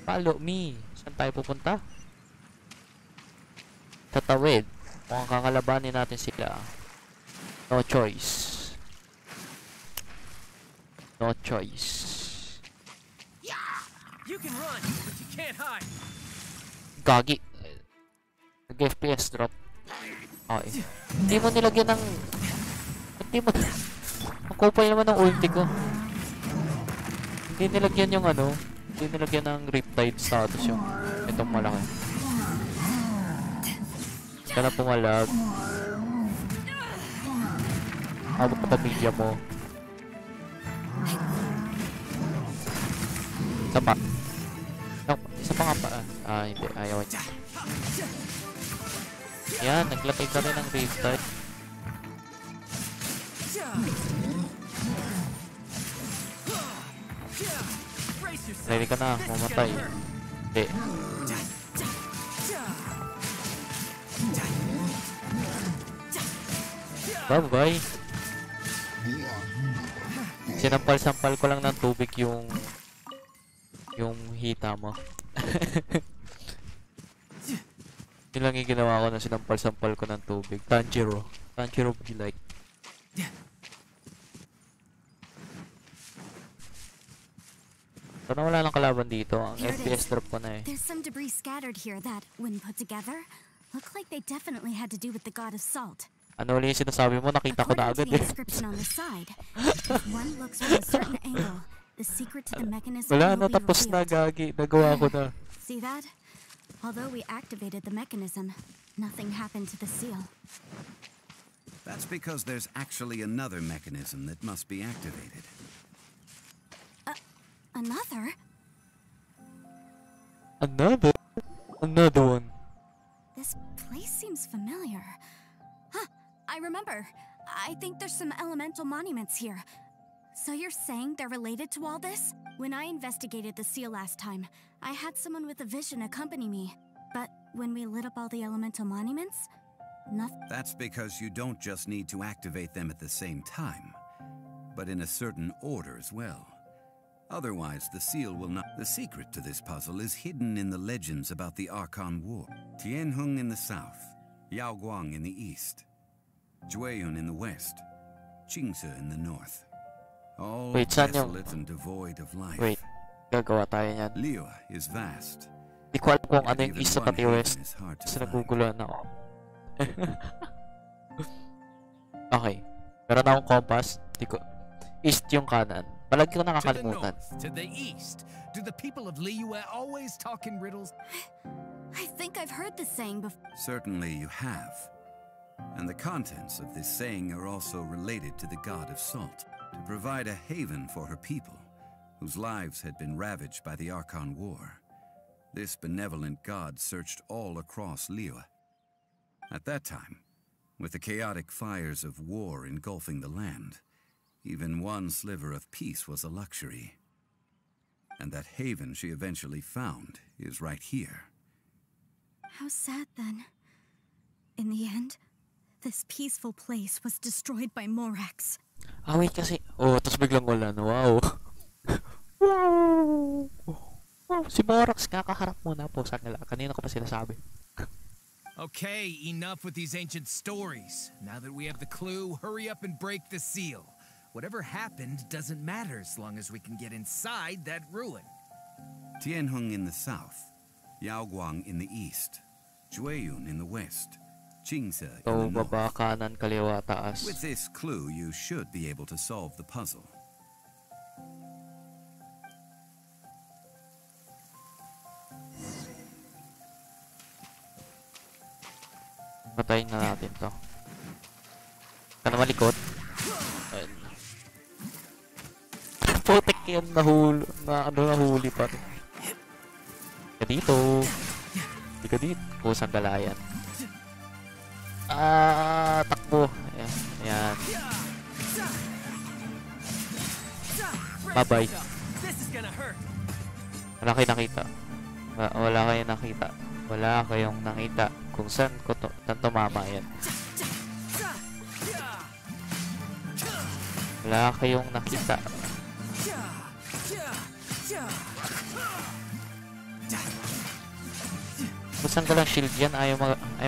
Follow me. Saan tayo pupunta? Tatawid. Mukhang kakalabanin natin sila. No choice. No choice. You can run, but you can't hide. Gagi. Nag-FPS drop. Okay. Hindi mo nilagyan ng... Hindi mo... Ang kupal naman ng ulti ko. Hindi nilagyan yung ano. Hindi nilagyan ng Riptide status yung... Itong malaki. Ika na pumalag. Abot pa pamilya mo. Isa pa. Isa pa nga pa. Hindi. Ayaw niya. Yan, naglapay ka rin ng Riptide. Ready ka na, mamatay. Hindi. Bye-bye. Sinampal-sampal ko lang ng tubig yung hita mo. Yun lang yung ginawa ko na sinampal-sampal ko ng tubig. Tanjiro. Tanjiro be like. Sana wala lang kalaban dito. Ang FPS drop ko na eh. There's some debris scattered here that, when put together, look like they definitely had to do with the god of salt. Ano ulit yung sinasabi mo? Nakita ko na agad According to the eh. inscription on the side, if one looks from a certain angle, the secret to the mechanism Wala na, will be tapos na, revealed. gagi. Nagawa ko na. See that? Although we activated the mechanism, nothing happened to the seal. That's because there's actually another mechanism that must be activated. Another? Another one. This place seems familiar. Huh, I remember. I think there's some elemental monuments here. So you're saying they're related to all this? When I investigated the seal last time, I had someone with a vision accompany me. But when we lit up all the elemental monuments, nothing. That's because you don't just need to activate them at the same time, but in a certain order as well. Otherwise, the seal will not... The secret to this puzzle is hidden in the legends about the Archon War. Tianheng in the south, Yaoguang in the east, Jueyun in the west, Qingce in the north. All Wait, saan yung... desolate and devoid of life. Wait, gagawa tayo yan. Liyue is vast. Di ko alam kung Yet ano yung even east one pati haven west. is hard to Kasi find. naguguluhan ako. Okay. Meron akong compass. Di ko... East yung kanan. Palagi ko To the nakakalimutan. north, to the east. Do the people of Liyue always talk in riddles? I think I've heard this saying before. Certainly you have. And the contents of this saying are also related to the god of salt, to provide a haven for her people, whose lives had been ravaged by the Archon War. This benevolent god searched all across Liyue. At that time, with the chaotic fires of war engulfing the land, even one sliver of peace was a luxury. And that haven she eventually found is right here. How sad then. In the end, this peaceful place was destroyed by Morax. Ah, wait kasi. Oh, tapos biglang wala na. Wow. Wow. Wow. Si Morax kakaharap muna po sa kanila. Kanina ko pa sinasabi. Okay, enough with these ancient stories. Now that we have the clue, hurry up and break the seal. Whatever happened doesn't matter as long as we can get inside that ruin. Tianheng in the south, Yaoguang in the east, Jueyun in the west, Qingce in So, the north. baba, kanan, kaliwa, taas. With this clue, you should be able to solve the puzzle. Patayin na natin to. Ka na malikot. Ayun. Putek yan, nahuli pa rin. Ka dito. Di ka dito. Kusang galayan. Takbo. Ayan. Ayan. Bye-bye. This is gonna hurt. Wala kayong nakita. Wala kayong nakita. Wala kayong nakita. Kung saan tumama yan. Wala kayong nakita. Saan ka lang shield yan? Ayaw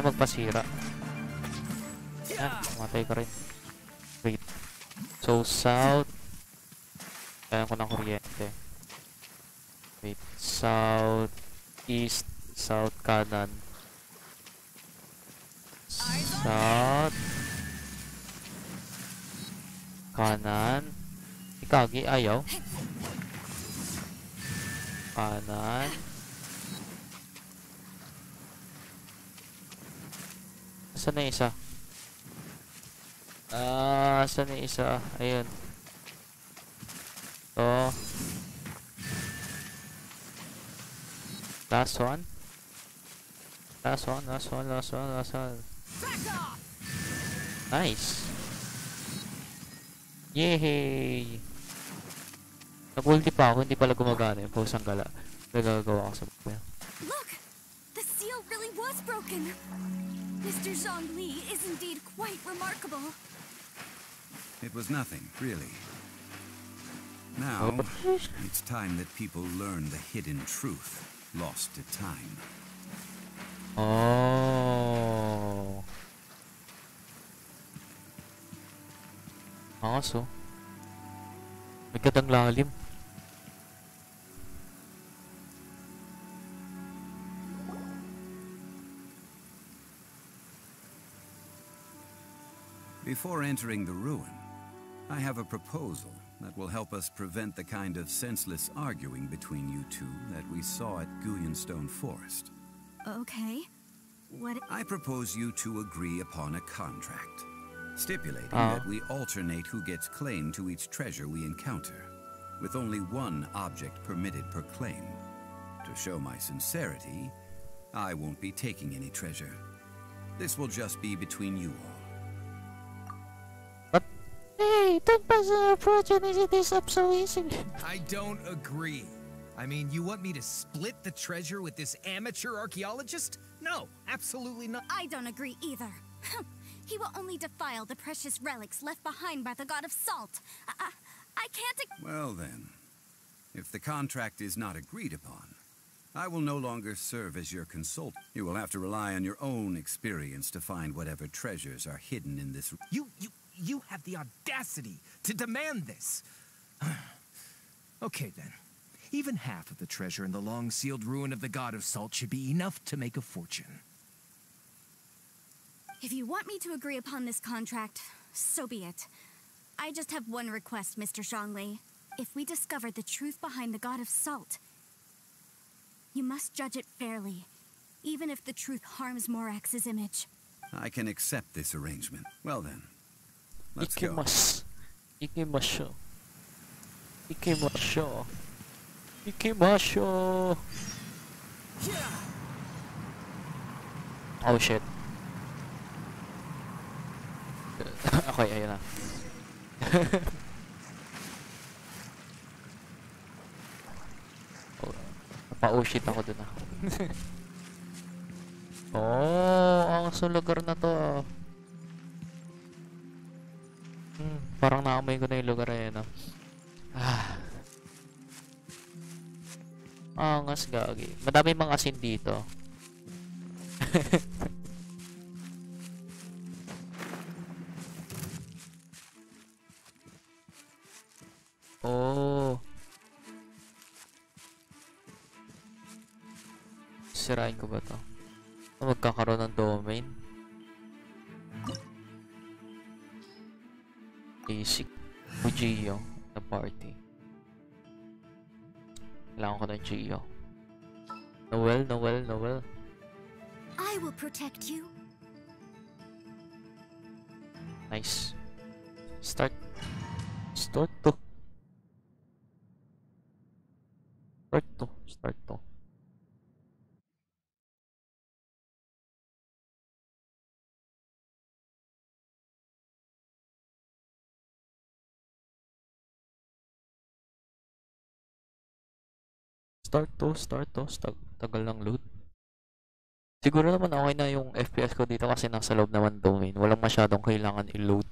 magpasira. Yan, matay ka rin. Wait. So, south. Kaya ko ng kuryente. Wait. South, east, south, kanan. South. Kanan. Ikagi, ayaw. Kanan. Saan na isa? Saan na isa? Ayun. To. Last one. Last one. Nice. Yay! Nag-ulti pa ako, hindi pala gumagana yung pusang gala. Nagagawa ko sa buhay. Look! The seal really was broken! Mr. Zhongli is indeed quite remarkable. It was nothing, really. Now, it's time that people learn the hidden truth lost to time. Oh. Aso. May katang lalim. Before entering the ruin, I have a proposal that will help us prevent the kind of senseless arguing between you two that we saw at Guyonstone Forest. Okay. What? I propose you two agree upon a contract, stipulating that we alternate who gets claim to each treasure we encounter, with only one object permitted per claim. To show my sincerity, I won't be taking any treasure. This will just be between you all. Hey, don't pass the opportunity this up so easy. I don't agree. I mean, you want me to split the treasure with this amateur archaeologist? No, absolutely not. I don't agree either. He will only defile the precious relics left behind by the god of salt. I can't... Well then, if the contract is not agreed upon, I will no longer serve as your consultant. You will have to rely on your own experience to find whatever treasures are hidden in this... You have the audacity to demand this. Okay then. Even half of the treasure in the long-sealed ruin of the God of Salt should be enough to make a fortune. If you want me to agree upon this contract, so be it. I just have one request, Mr. Zhongli. If we discover the truth behind the God of Salt, you must judge it fairly, even if the truth harms Morax's image. I can accept this arrangement. Well then, let's go. Oh shit. Okay, ayun na. Pa-oh shit ako dun ah. Oh, ang sa lugar na to ah. Parang naamoy ko na yung lugar na yun ah. Angas gagi. Madami mga asin dito. Oh. Sirain ko ba to? Magkakaroon ng domain. Basic. Geo na party. Kailangan ko ng Geo. Noel. I will protect you. Nice. Start to. Tagal ng load. Siguro naman okay na yung FPS ko dito kasi nasa loob naman domain. Walang masyadong kailangan i-load.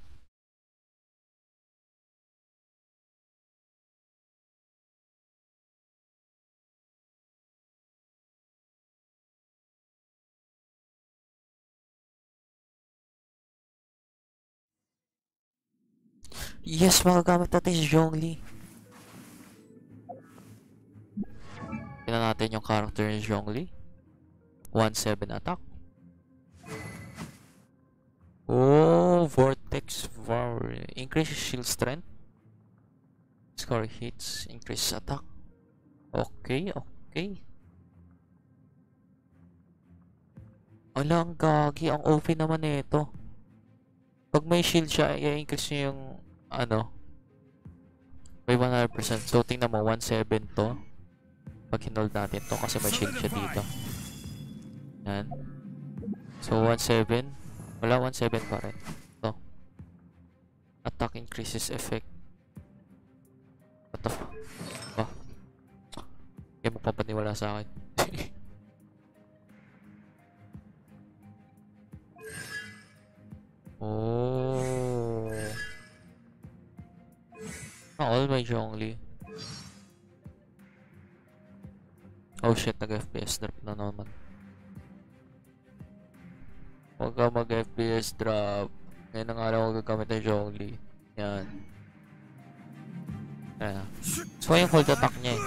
Yes, magagamit natin si Zhongli. Tingnan natin yung character ni Zhongli. 1-7 attack. Oh, Vortex Vower. Increase shield strength. Score hits. Increase attack. Okay, okay. Ala, ang gagi. Ang OP naman nito. Pag may shield siya, i-increase niya yung ano by 100%. So, tingnan mo, 1-7 to. Pag hinold natin to kasi may shield siya dito. Yan. So, 1-7. Wala, 1-7 pa rin. To. Attack increases effect. What the fuck? Ba? Kaya magpapaniwala sa akin. Oh. All by Zhongli. Oh shit, nag-FPS drop na naman. Huwag ka mag-FPS drop. Ngayon ang araw ko gagamit ng Zhongli. Yan. Ayan. So yung hold attack niya eh.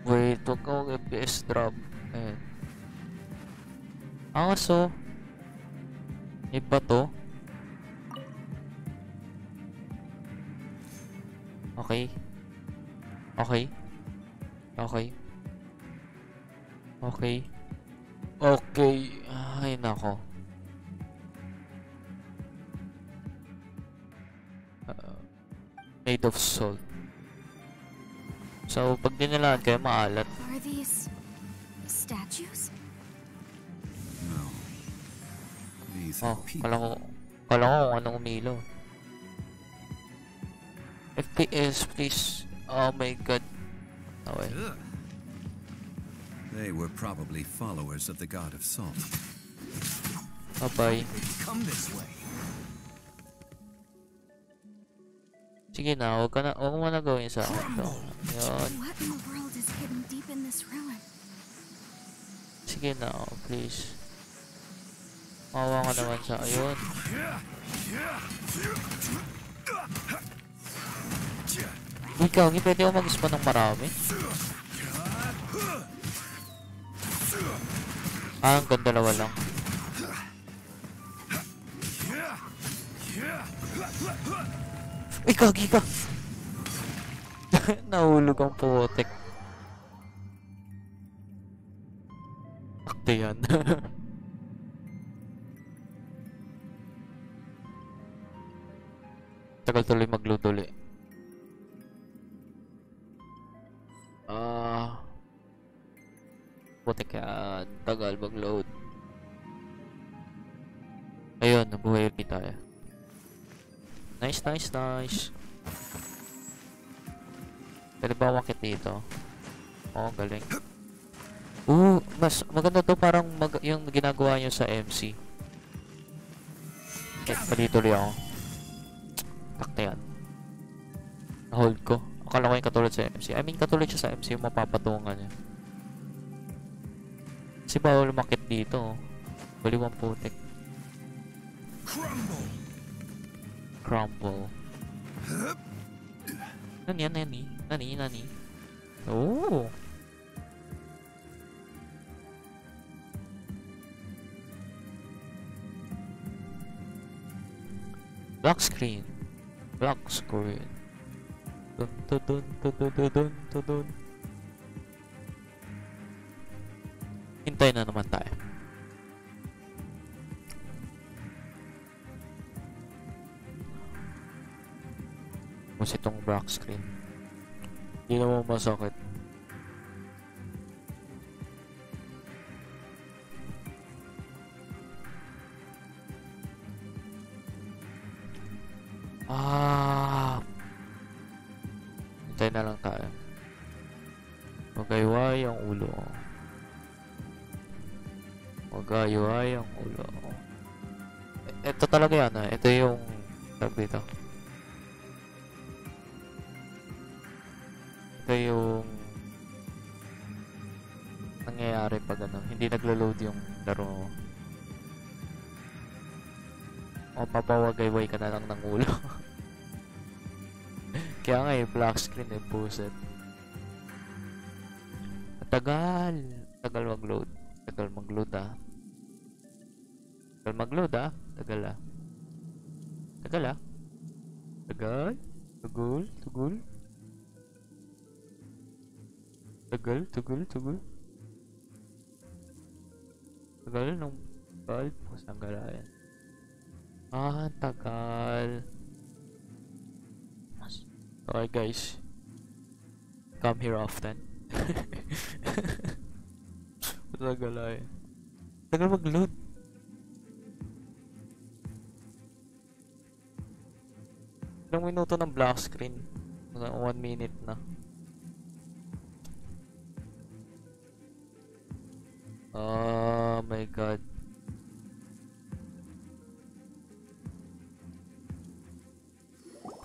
Wait, huwag ka mag-FPS drop. Ayan. So iba to. Okay. Okay. Okay. Okay. Okay. Ay, nako. Made of salt. So, pag dinilaan kayo, maalat. Are these statues? No. These Oh, are people. kala ko kung anong umilo. FPS, please. Oh my god. Okay. They were probably followers of the god of salt. Bye-bye. Come this way. Sige na, huwag mo na gawin sa akin to. Yun. What in the world is hidden deep in this ruin? Sige na, please. Mawa ka naman sa ayun. Ikaw, hindi pwede ako mag-spawn ng marami. Hanggang dalawa lang. Uy, kagi ka! Nahulog ang putek. Akte yan. Tagal tuloy mag-load ulit. Putek yan. Tagal mag-load. Ayun, nabuhay ulit tayo. Nice, nice, nice. Pwede ba umakit dito? Oo, galing. Mas maganda to parang yung ginagawa nyo sa MC. Palituloy ako. Takta yan. Na-hold ko. Akala ko yung katulad sa MC. I mean, katulad siya sa MC yung mapapatungan niya. Kasi bawal umakit dito. Baliwang putik. Crumble. Nani? Oh. Black screen. Black screen. Dun. Hintay na naman tayo. Mas itong black screen. Hindi naman masakit. Hintay na lang tayo. Magayway ang ulo. Magayway ang ulo. Ito talaga yan ah. Ito yung tag dito. Ito yung nangyayari pag ano, hindi naglo-load yung laro mo. O papawagay-way ka na lang ng ulo. Kaya nga black screen puset. Tagal mag-load. Tagal mag-load ah. Tagal mag-load ah. Tagal ah. Tagal ah. Tagal. Tagal. Tagal nung bulb. Saan galayan? Tagal. Sorry guys. Come here often. Tagal ay. Tagal mag-load. Ilang minuto ng black screen? 1 minute na. Oh my god.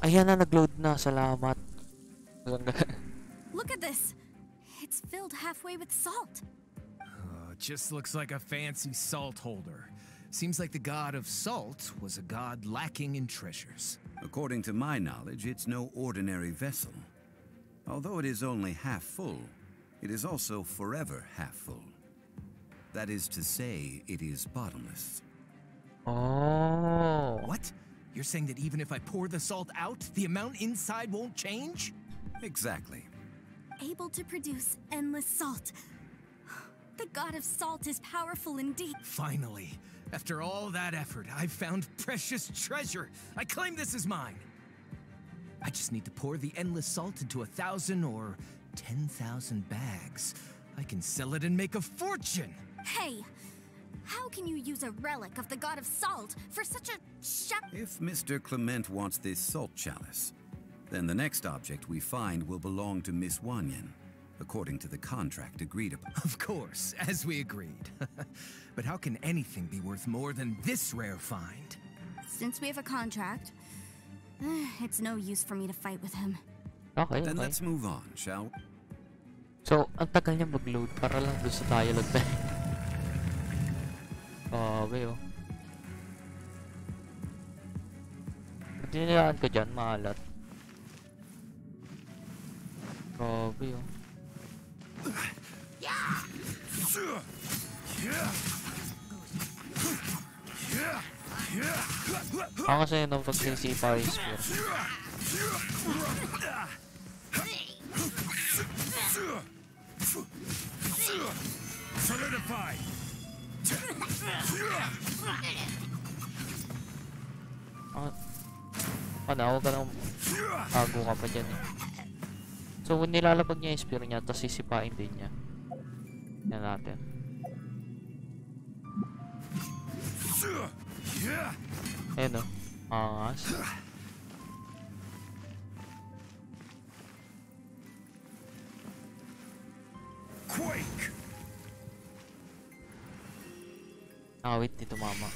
Ayan na, nag-load na. Salamat. Look at this. It's filled halfway with salt. Just looks like a fancy salt holder. Seems like the god of salt was a god lacking in treasures. According to my knowledge, it's no ordinary vessel. Although it is only half full, it is also forever half full. That is to say, it is bottomless. Oh. What? You're saying that even if I pour the salt out, the amount inside won't change? Exactly. Able to produce endless salt. The god of salt is powerful indeed. Finally. After all that effort, I've found precious treasure. I claim this as mine. I just need to pour the endless salt into 1,000 or 10,000 bags. I can sell it and make a fortune. Hey, how can you use a relic of the god of salt for such a If Mr. Clement wants this salt chalice, then the next object we find will belong to Miss Wanyan, according to the contract agreed upon. Of course, as we agreed. But how can anything be worth more than this rare find? Since we have a contract, it's no use for me to fight with him. Okay, Then okay. let's move on, shall we? So, ang tagal niya mag-load para lang doon sa dialogue na yun. Grabe oh. Dinilaan ka dyan, maalat. Grabe oh. Ako kasi nung pagsisipa yung spear. Solidify. Huwag ka nang bago ka pa dyan eh. So, nilalabag niya yung spear niya, tapos sisipain din niya. Yan natin. Ayan o. Angas. Quake. Nakawit dito mama.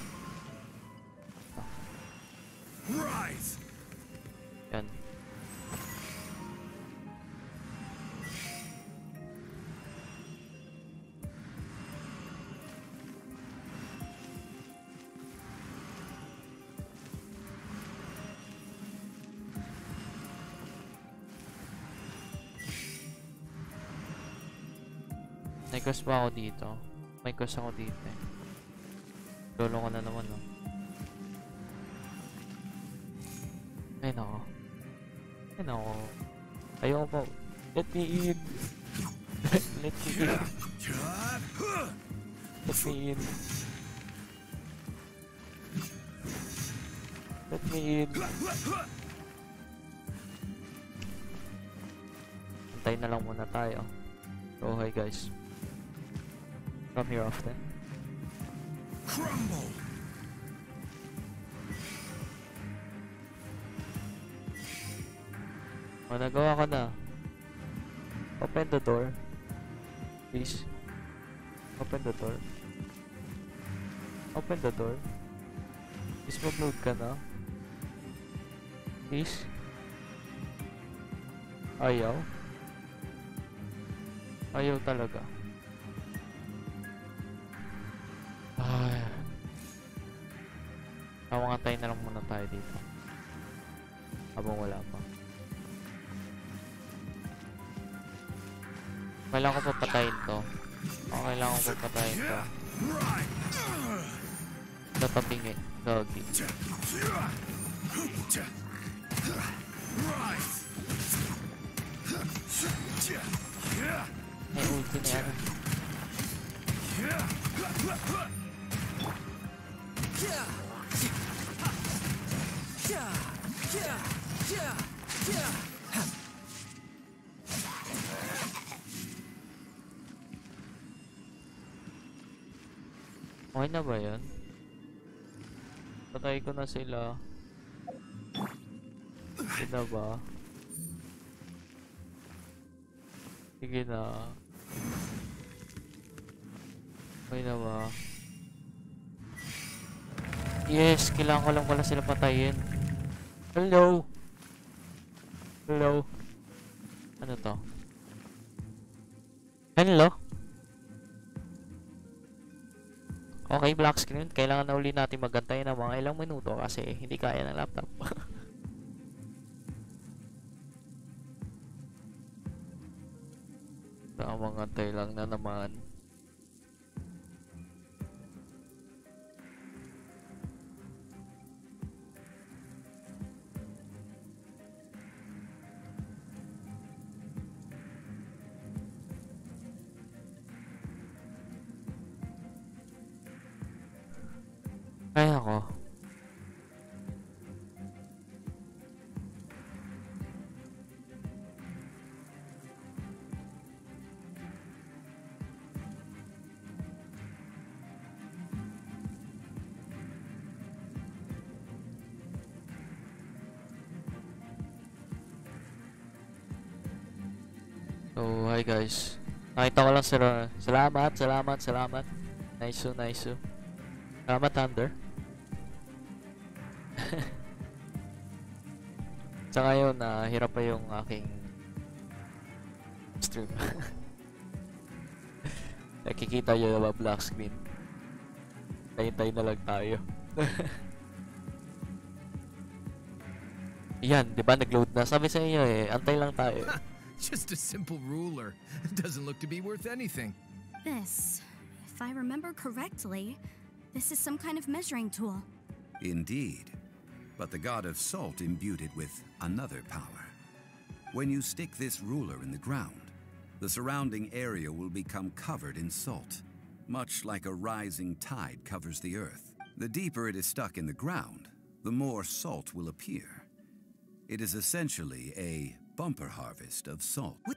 Rise. Yan. May cross ba ako dito? May cross ako dito eh. Lolo ko na naman oh. Ay nako. Ay nako. Ayoko pa. Let me in. Let me in. Let me in. Let me in. Antay na lang muna tayo. So hi guys. Come here often. Crumble. O, nagawa ko na. Open the door. Please. Open the door. Open the door. Please mag-load ka na. Please. Ayaw. Ayaw talaga. Tawang-antay na lang muna tayo dito. Habang wala pa. Kailangan ko papatayin to. Kailangan ko papatayin to. Tatabing eh. Gagi. May ulti na yan. Okay na ba yun? Patay ko na sila. Sige na ba? Sige na. Okay na ba? Yes! Kailangan ko lang pala sila patayin. Hello! Hello? Ano to? Hello? Okay, black screen. Kailangan na uli natin magantay ng mga ilang minuto kasi hindi kaya ng laptop. Magantay lang na naman. Ay ako. So, hi guys. Nakita ko lang sila. Salamat. Nice. Salamat, Thunder. Sa ngayon, hirap pa yung aking stream. Nakikita nyo na black screen. Tayo na lang tayo. Yan, di ba nag-load na? Sabi sa inyo eh, antay lang tayo. Just a simple ruler. Doesn't look to be worth anything. This, if I remember correctly, this is some kind of measuring tool. Indeed. But the god of salt imbued it with another power. When you stick this ruler in the ground, the surrounding area will become covered in salt, much like a rising tide covers the earth. The deeper it is stuck in the ground, the more salt will appear. It is essentially a bumper harvest of salt. What?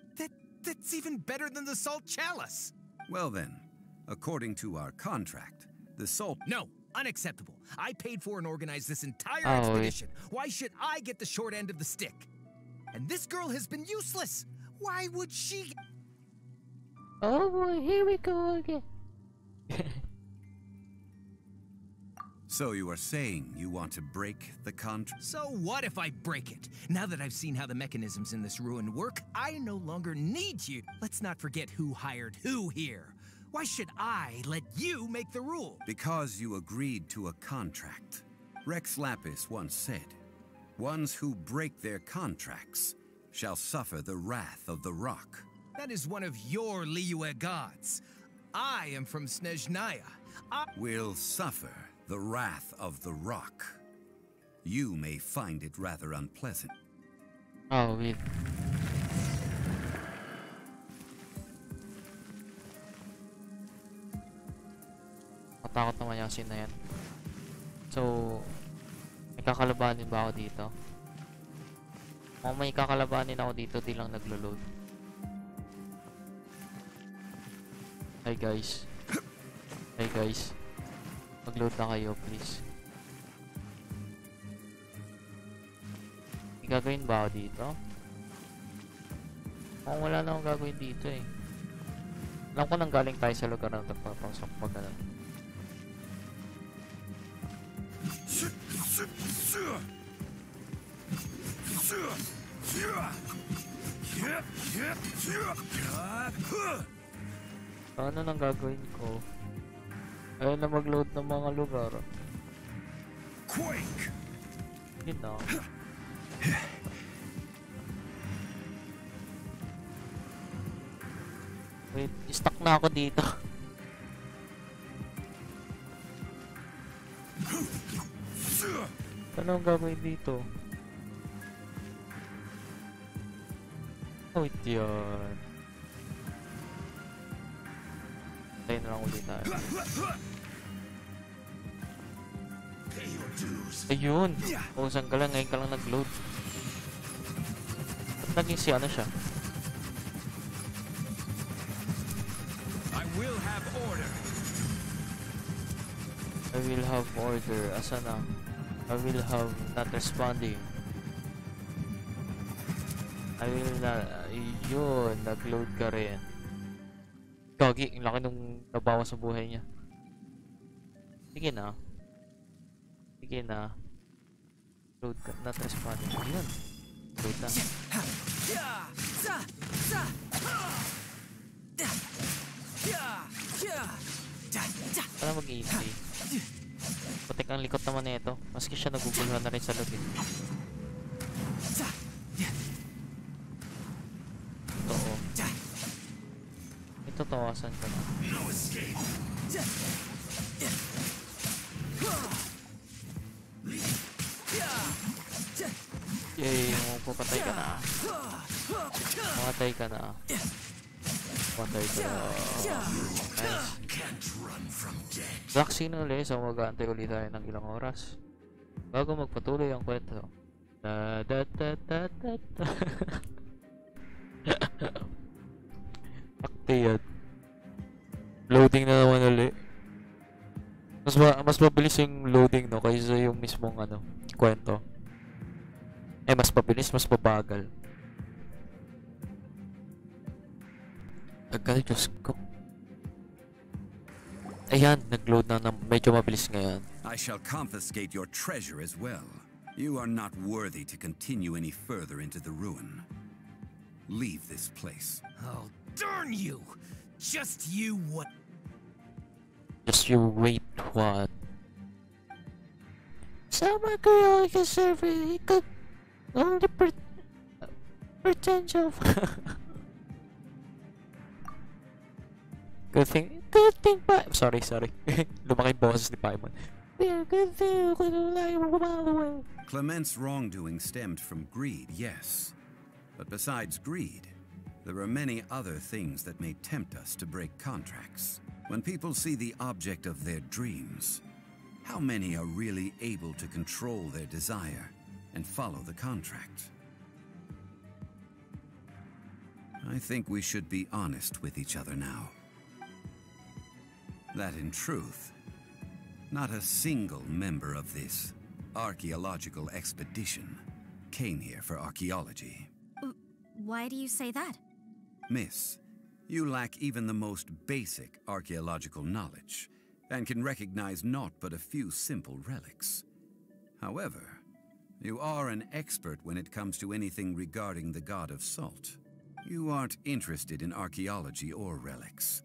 That's even better than the salt chalice! Well then, according to our contract, the salt... No! Unacceptable. I paid for and organized this entire expedition. Why should I get the short end of the stick? And this girl has been useless. Why would she... Oh boy, here we go again. So you are saying you want to break the contract? So what if I break it? Now that I've seen how the mechanisms in this ruin work, I no longer need you. Let's not forget who hired who here. Why should I let you make the rule? Because you agreed to a contract. Rex Lapis once said, "Ones who break their contracts shall suffer the wrath of the rock." That is one of your Liyue gods. I am from Snezhnaya. Will suffer the wrath of the rock. You may find it rather unpleasant. Oh, wait. Matakot naman yung scene na yan. So, may kakalabanin ba ako dito? Kung may kakalabanin ako dito, di lang naglo-load. Hi guys. Mag-load na kayo, please. May gagawin ba ako dito? Wala na akong gagawin dito eh. Alam ko nang galing tayo sa lugar na nagpapasok pag ganun. Ano nang gagawin ko? Ayun na mag-load ng mga lugar. quake. Yun na. Wait, stuck na ako dito. Ano ang gagawin dito? Oh, yun. Tayo na lang ulit tayo. Ayun! Kung saan ka lang, ngayon ka lang nag-load. Ba't naging si ano siya? I will have order. I will have order. Asa na? I will have not responding. I will not... Yun, nag-load ka rin. Gagi, ang laki nung nabawas sa buhay niya. Sige na. Sige na. Load ka, not responding. Ayun. Load na. Para mag-easy. Putik ang likot naman na ito. Maski siya naguguluhan na rin sa loob. Totoo. Ito tawasan ka na. Yay, mapapatay ka na. Matay ka na. Matay ka na. Nice. Vaccine ulit, so mag-aantay ulit tayo ng ilang oras bago magpatuloy ang kwento. Akti yan. Loading na naman ulit. Mas mabilis yung loading, no, kaysa yung mismong ano, kwento. Mas mabilis, mas mabagal. Agad, Diyos ko. Ayan, nag-load na medyo mabilis ngayon. I shall confiscate your treasure as well. You are not worthy to continue any further into the ruin. Leave this place. Oh, darn you! Just you what? Just you wait, what? Sama ko yung server, he could only pretend of... Good thing pa... Sorry. Lumaki boses ni Paimon. Good thing, Clement's wrongdoing stemmed from greed, yes. But besides greed, there are many other things that may tempt us to break contracts. When people see the object of their dreams, how many are really able to control their desire and follow the contract? I think we should be honest with each other now. That in truth, not a single member of this archaeological expedition came here for archaeology. Why do you say that? Miss, you lack even the most basic archaeological knowledge and can recognize naught but a few simple relics. However, you are an expert when it comes to anything regarding the god of salt. You aren't interested in archaeology or relics.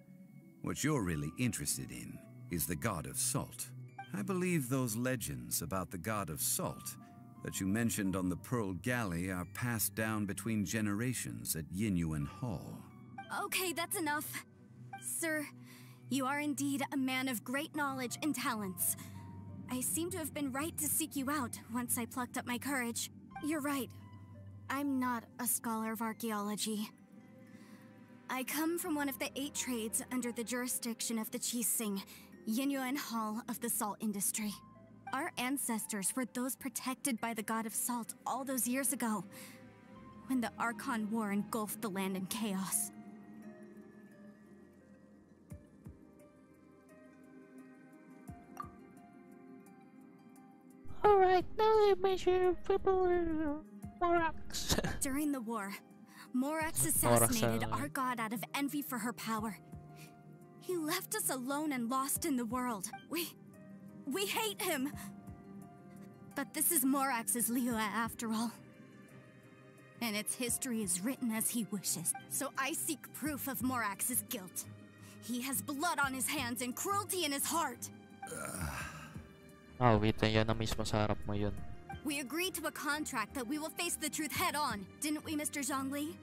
What you're really interested in is the god of salt. I believe those legends about the god of salt that you mentioned on the Pearl Galley are passed down between generations at Yinyuan Hall. Okay, that's enough. Sir, you are indeed a man of great knowledge and talents. I seem to have been right to seek you out once I plucked up my courage. You're right. I'm not a scholar of archaeology. I come from one of the 8 trades under the jurisdiction of the Chising, Yinyuan Hall of the salt industry. Our ancestors were those protected by the god of salt all those years ago, when the Archon War engulfed the land in chaos. Alright, now they measure people Morax. During the war, Morax assassinated our god out of envy for her power. He left us alone and lost in the world. We hate him. But this is Morax's Liyue after all. And its history is written as he wishes. So I seek proof of Morax's guilt. He has blood on his hands and cruelty in his heart. Wait, yan na mismo sa harap mo yun. We agreed to a contract that we will face the truth head on, didn't we, Mr. Zhongli?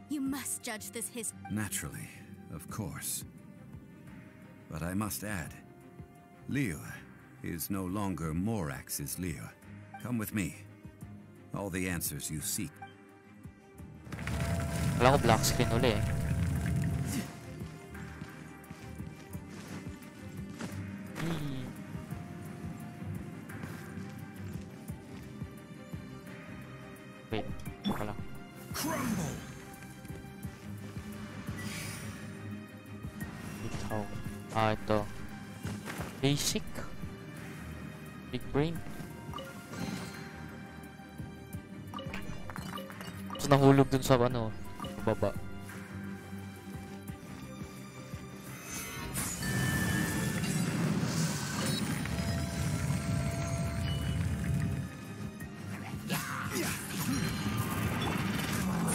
You must judge this history. Naturally, of course. But I must add, Liu is no longer Morax's Liu. Come with me. All the answers you seek. Wala ko black screen uli eh. Wait, wala. Crumble! Ito. Ito. Basic. Big brain. So, nahulog dun sa ano, baba.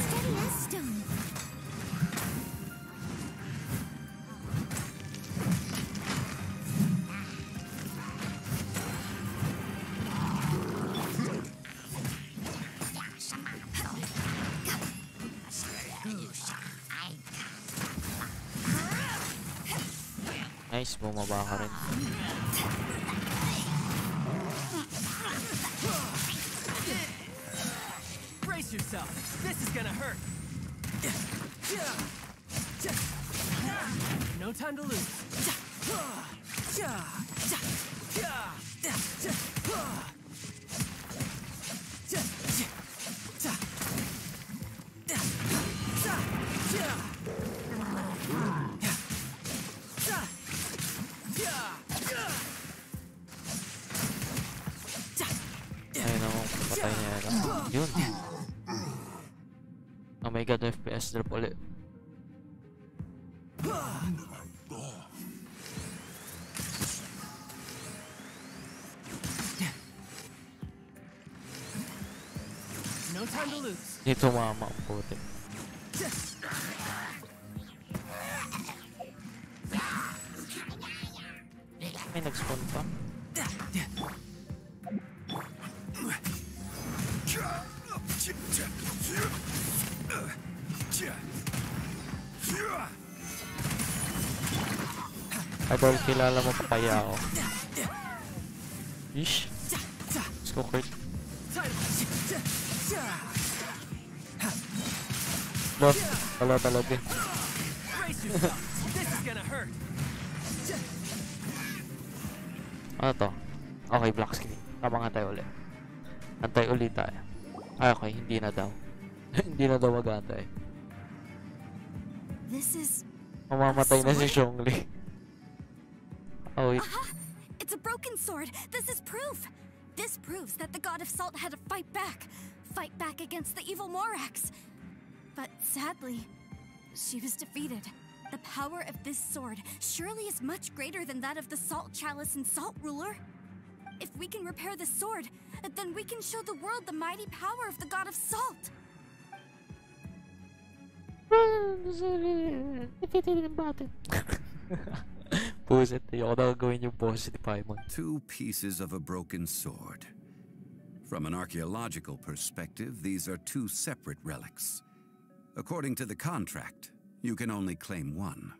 Steady as stone. Nice, bumaba ka rin. Brace yourself. This is gonna hurt. No time to lose. Ayun naman, patay niya yan. Yun. Oh my god, FPS drop ulit. No time to lose. Dito mama ang puti. May nag-spawn pa. Idol, kilala mo papaya ako. Ish. Let's go crit. Lost. Wala talaga. Brace yourself. This is gonna hurt. Ano to? Okay, black screen. Tama, antay ulit. Antay ulit tayo. Ay, okay. Hindi na daw. Hindi na daw mag-antay. This is... Mamamatay na si Zhongli. Oh, wait. It's a broken sword. This is proof. This proves that the god of salt had to fight back. Fight back against the evil Morax. But sadly, she was defeated. The power of this sword surely is much greater than that of the Salt Chalice and Salt Ruler. If we can repair the sword, then we can show the world the mighty power of the god of salt. Pusit, ayoko na gawin yung boss ni Paimon. 2 pieces of a broken sword. From an archaeological perspective, these are 2 separate relics. According to the contract, you can only claim 1.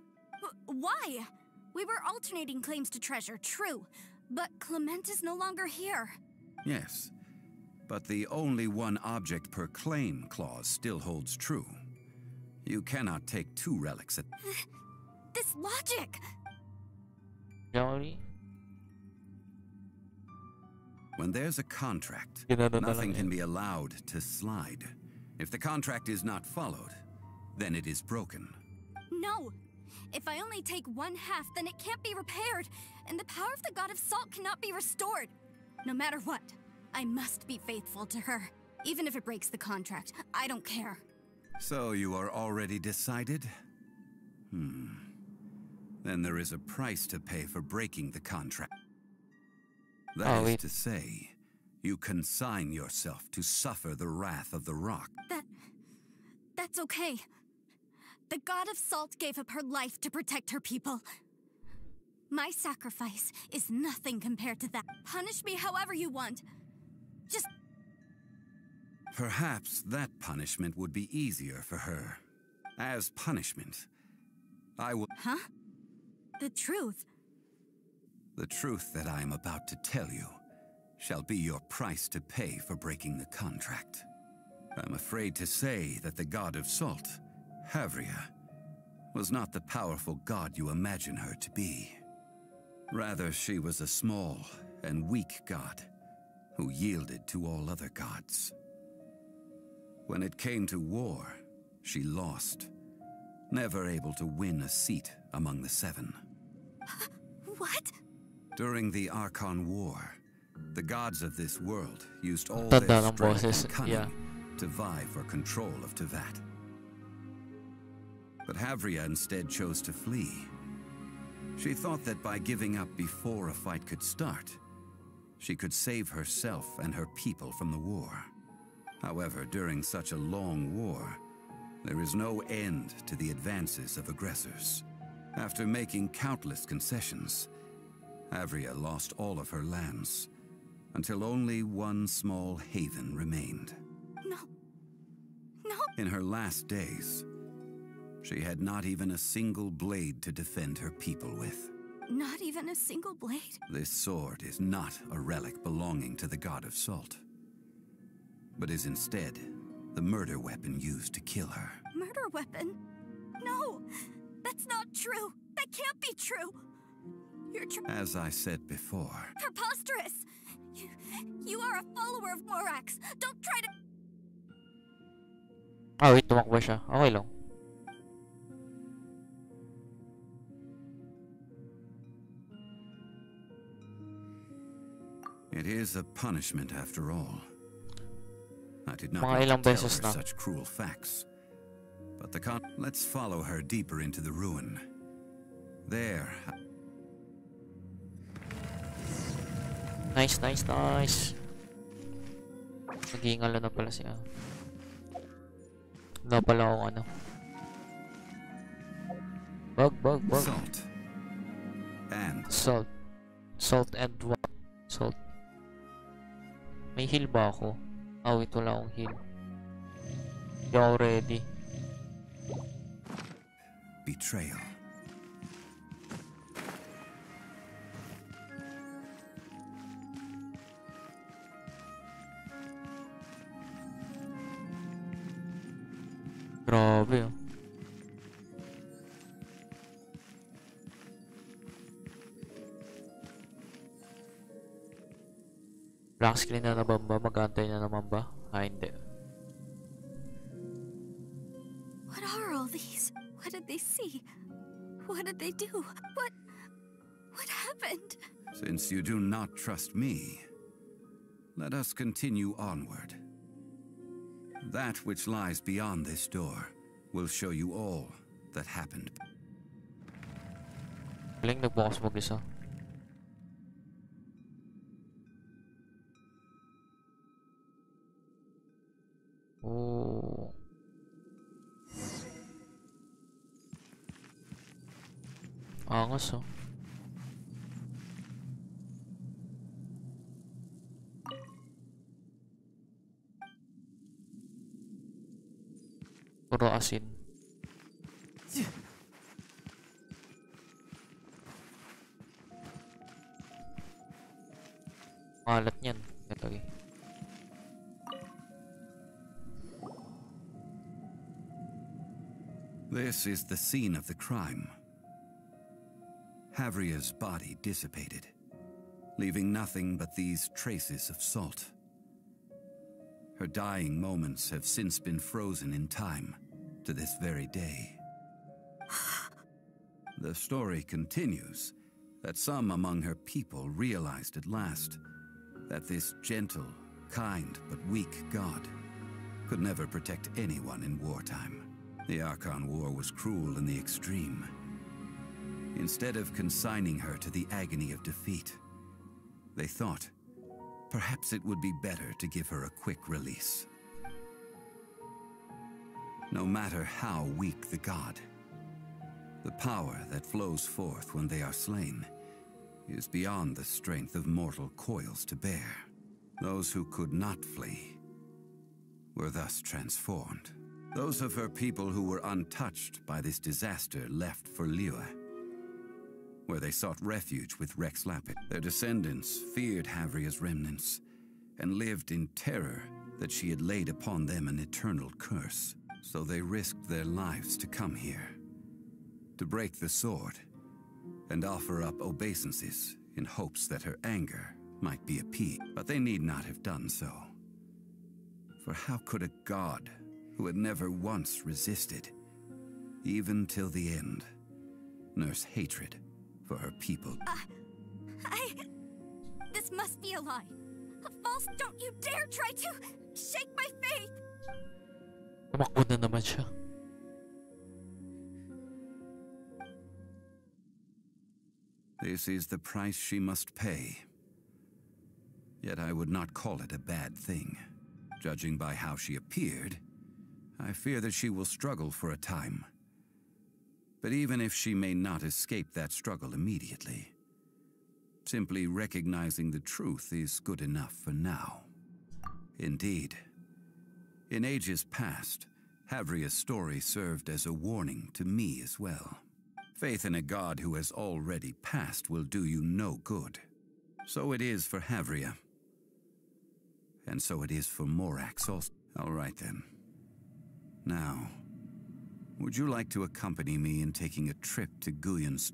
Why? We were alternating claims to treasure, true. But Clement is no longer here. Yes, but the only 1 object per claim clause still holds true. You cannot take 2 relics at... This logic! Zhongli? When there's a contract, Ginano na nothing lang can yan. be allowed to slide. If the contract is not followed, then it is broken. No! If I only take 1/2, then it can't be repaired, and the power of the god of salt cannot be restored. No matter what, I must be faithful to her. Even if it breaks the contract, I don't care. So you are already decided? Then there is a price to pay for breaking the contract. That is wait. to say, you consign yourself to suffer the wrath of the rock. That's okay. The god of salt gave up her life to protect her people. My sacrifice is nothing compared to that. Punish me however you want. Just... Perhaps that punishment would be easier for her. As punishment, I will... Huh? The truth. The truth that I am about to tell you shall be your price to pay for breaking the contract. I'm afraid to say that the god of salt, Havria, was not the powerful god you imagine her to be. Rather, she was a small and weak god who yielded to all other gods. When it came to war, she lost, never able to win a seat among the seven. What? During the Archon War, the gods of this world used all their strength and cunning to vie for control of Tevat. But Havria instead chose to flee. She thought that by giving up before a fight could start, she could save herself and her people from the war. However, during such a long war, there is no end to the advances of aggressors. After making countless concessions, Havria lost all of her lands, until only one small haven remained. No. No. In her last days, she had not even a single blade to defend her people with. Not even a single blade? This sword is not a relic belonging to the god of salt, but is instead the murder weapon used to kill her. Murder weapon? No! That's not true! That can't be true! You're As I said before... Preposterous! You are a follower of Morax! Don't try to... Ah, wait, tumakbo siya. Okay lang. It is a punishment after all. I did not Mga want ilang to tell beses her na. such cruel facts. But let's follow her deeper into the ruin. There. Nice, nice, nice. Nag-iingalo na pala siya. Wala pala akong ano. Bug. Salt. And Salt. Salt and what? Salt. May heal ba ako? Ah, wait, wala akong heal. Hindi ako ready. betrayal. Grabe, oh. Black screen na naman ba? Mag-antay na naman ba? Ah, hindi. What are all these? What did they see? What did they do? What happened? Since you do not trust me, let us continue onward. That which lies beyond this door will show you all that happened. Galing nagbukas mag-isa. Oh. Angas, oh. Puro asin. Malat niyan. Ito eh. This is the scene of the crime. Havria's body dissipated, leaving nothing but these traces of salt. Her dying moments have since been frozen in time to this very day. The story continues that some among her people realized at last that this gentle, kind, but weak god could never protect anyone in wartime. The Archon War was cruel in the extreme. Instead of consigning her to the agony of defeat, they thought perhaps it would be better to give her a quick release. No matter how weak the god, the power that flows forth when they are slain is beyond the strength of mortal coils to bear. Those who could not flee were thus transformed. Those of her people who were untouched by this disaster left for Liyue, where they sought refuge with Rex Lapid. Their descendants feared Havria's remnants and lived in terror that she had laid upon them an eternal curse. So they risked their lives to come here, to break the sword and offer up obeisances in hopes that her anger might be appeased. But they need not have done so. For how could a god who had never once resisted, even till the end, nurse hatred for her people? This must be a lie. False, don't you dare try to shake my faith! Tumakbo na naman siya. This is the price she must pay. Yet I would not call it a bad thing. Judging by how she appeared, I fear that she will struggle for a time. But even if she may not escape that struggle immediately, simply recognizing the truth is good enough for now. Indeed, in ages past, Havria's story served as a warning to me as well. Faith in a god who has already passed will do you no good. So it is for Havria. And so it is for Morax also. All right then. Now, would you like to accompany me in taking a trip to Guyon's?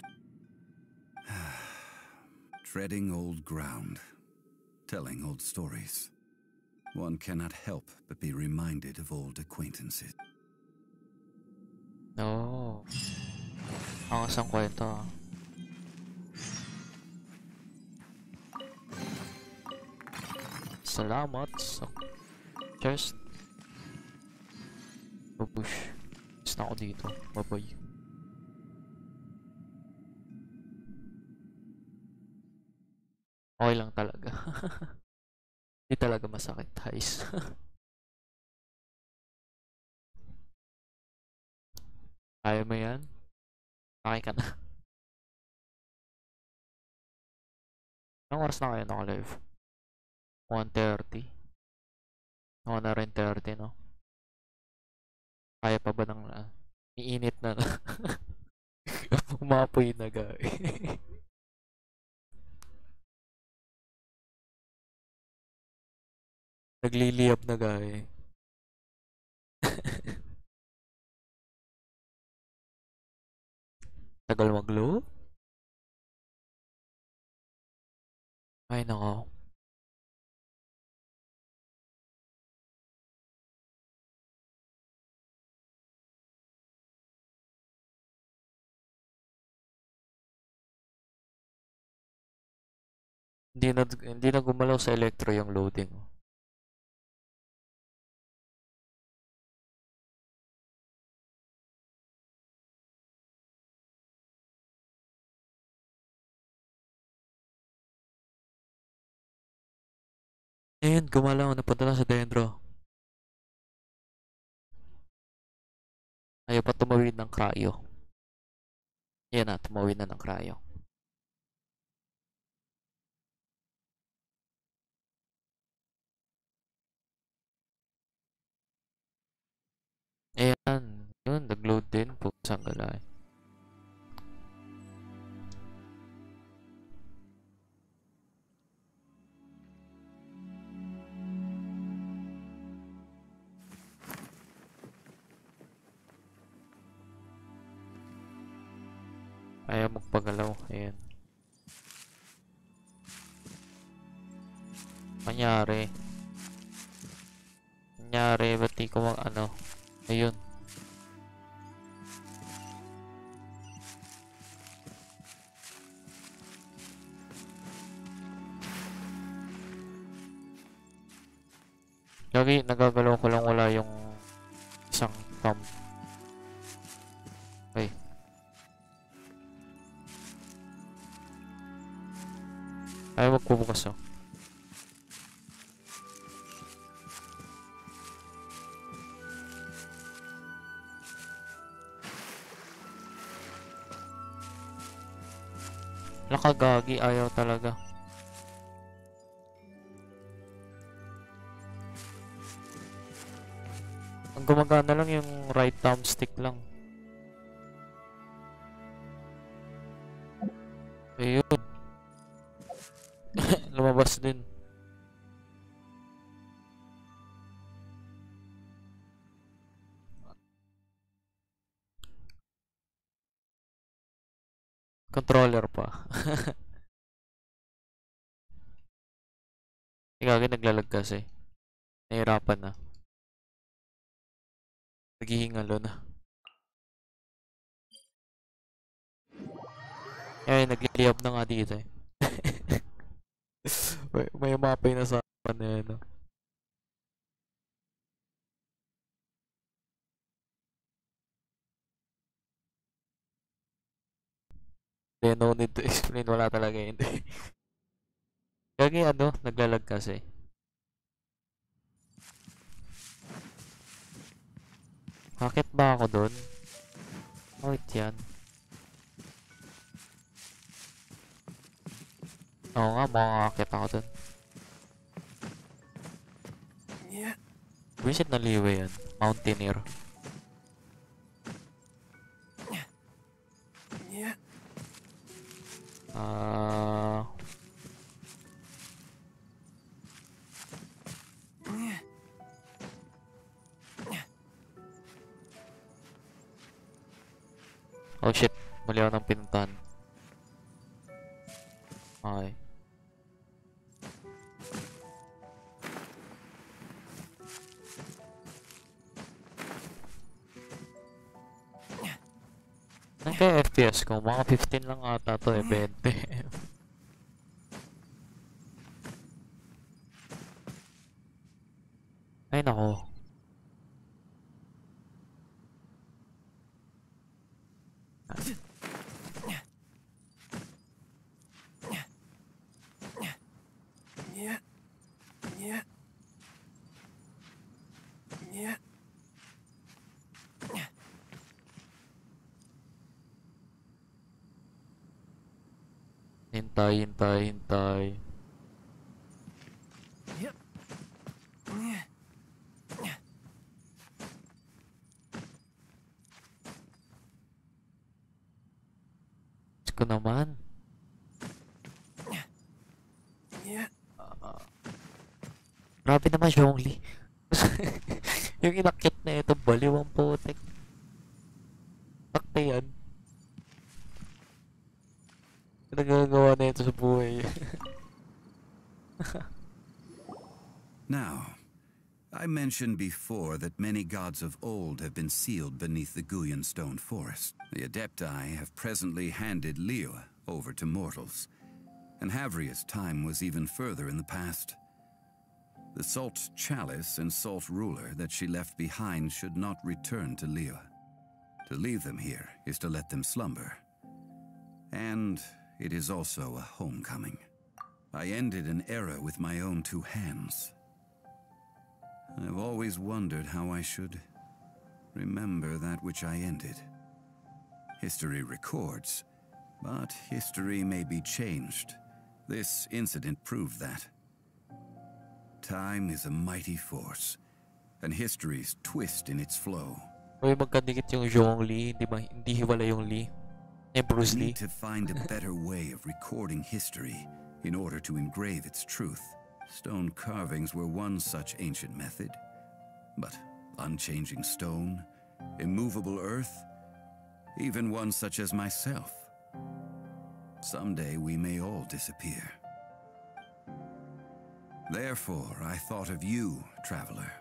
Treading old ground, telling old stories. One cannot help but be reminded of old acquaintances. No. Ang isang kwento. Salamat sa chest. Babush. Basta ako dito. Bye-bye. Okay lang talaga. Hindi talaga masakit, guys. Kaya mo yan? Okay ka na. Anong oras na kayo naka-live? 1:30. Ako na rin 30, no? Kaya pa ba ng iinit na na? Umapoy na, guys. Nagliliyab na, guys. Tagal mag-load? Ay, nako. Hindi na gumalaw sa electro yung loading. Ayun, gumalaw. Napunta na sa dendro. Ayaw pa tumawid ng cryo. Yan na, tumawid na ng cryo. Ayan. Yun, nag-load din. Pusang galay. Ayaw magpagalaw. Ayan. Nangyari. Ba't di ko ano? Ayun. Lagi nagagalaw ko lang, wala yung isang thumb. Okay. Ay, magbubukas oh. Nakagagi, ayaw talaga. Ang gumagana lang yung right thumbstick lang. Ayun. Lumabas din. Controller pa. Gagi, naglalag kasi. Nahirapan na. Naghihingalo na. Ay, nagliliyab na nga dito eh. may mapay na sa akin na yun. No? No need to explain. Wala talaga yun. Gagi ano, naglalag kasi. Bakit ba ako doon? Wait yan. Oo nga, makakakit ako doon. Visit na liwe yan. Mountaineer. Oh shit, mali ako ng pinuntahan. Okay. Ang kaya FPS ko? Mga 15 lang ata to eh, 20. Ay nako. Hintay. Ko naman. Grabe naman, Zhongli. Yung inakit na ito, baliw ang putek. Takte yan. Nagagawa na ito sa buhay. Now, I mentioned before that many gods of old have been sealed beneath the Guyan stone forest. The Adepti have presently handed Liyue over to mortals, and Havria's time was even further in the past. The salt chalice and salt ruler that she left behind should not return to Liyue. To leave them here is to let them slumber. And it is also a homecoming. I ended an era with my own two hands. I've always wondered how I should remember that which I ended. History records, but history may be changed. This incident proved that. Time is a mighty force, and history's twist in its flow. Uy, magkadikit yung Zhongli, hindi hiwala yung Lee. Bruce Lee. Need to find a better way of recording history in order to engrave its truth. Stone carvings were one such ancient method, but unchanging stone, immovable earth, even one such as myself. Someday we may all disappear. Therefore, I thought of you, traveler.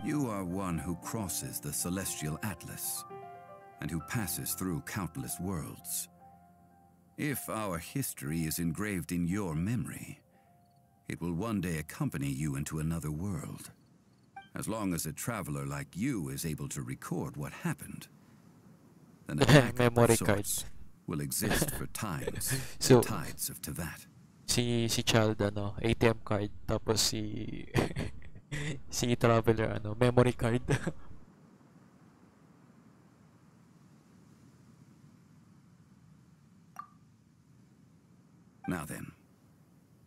You are one who crosses the celestial atlas, and who passes through countless worlds. If our history is engraved in your memory, it will one day accompany you into another world. As long as a traveler like you is able to record what happened, then a backup of sorts will exist for times, So, the tides of Tevat. si Child ATM card, tapos si si Traveler memory card. Now then,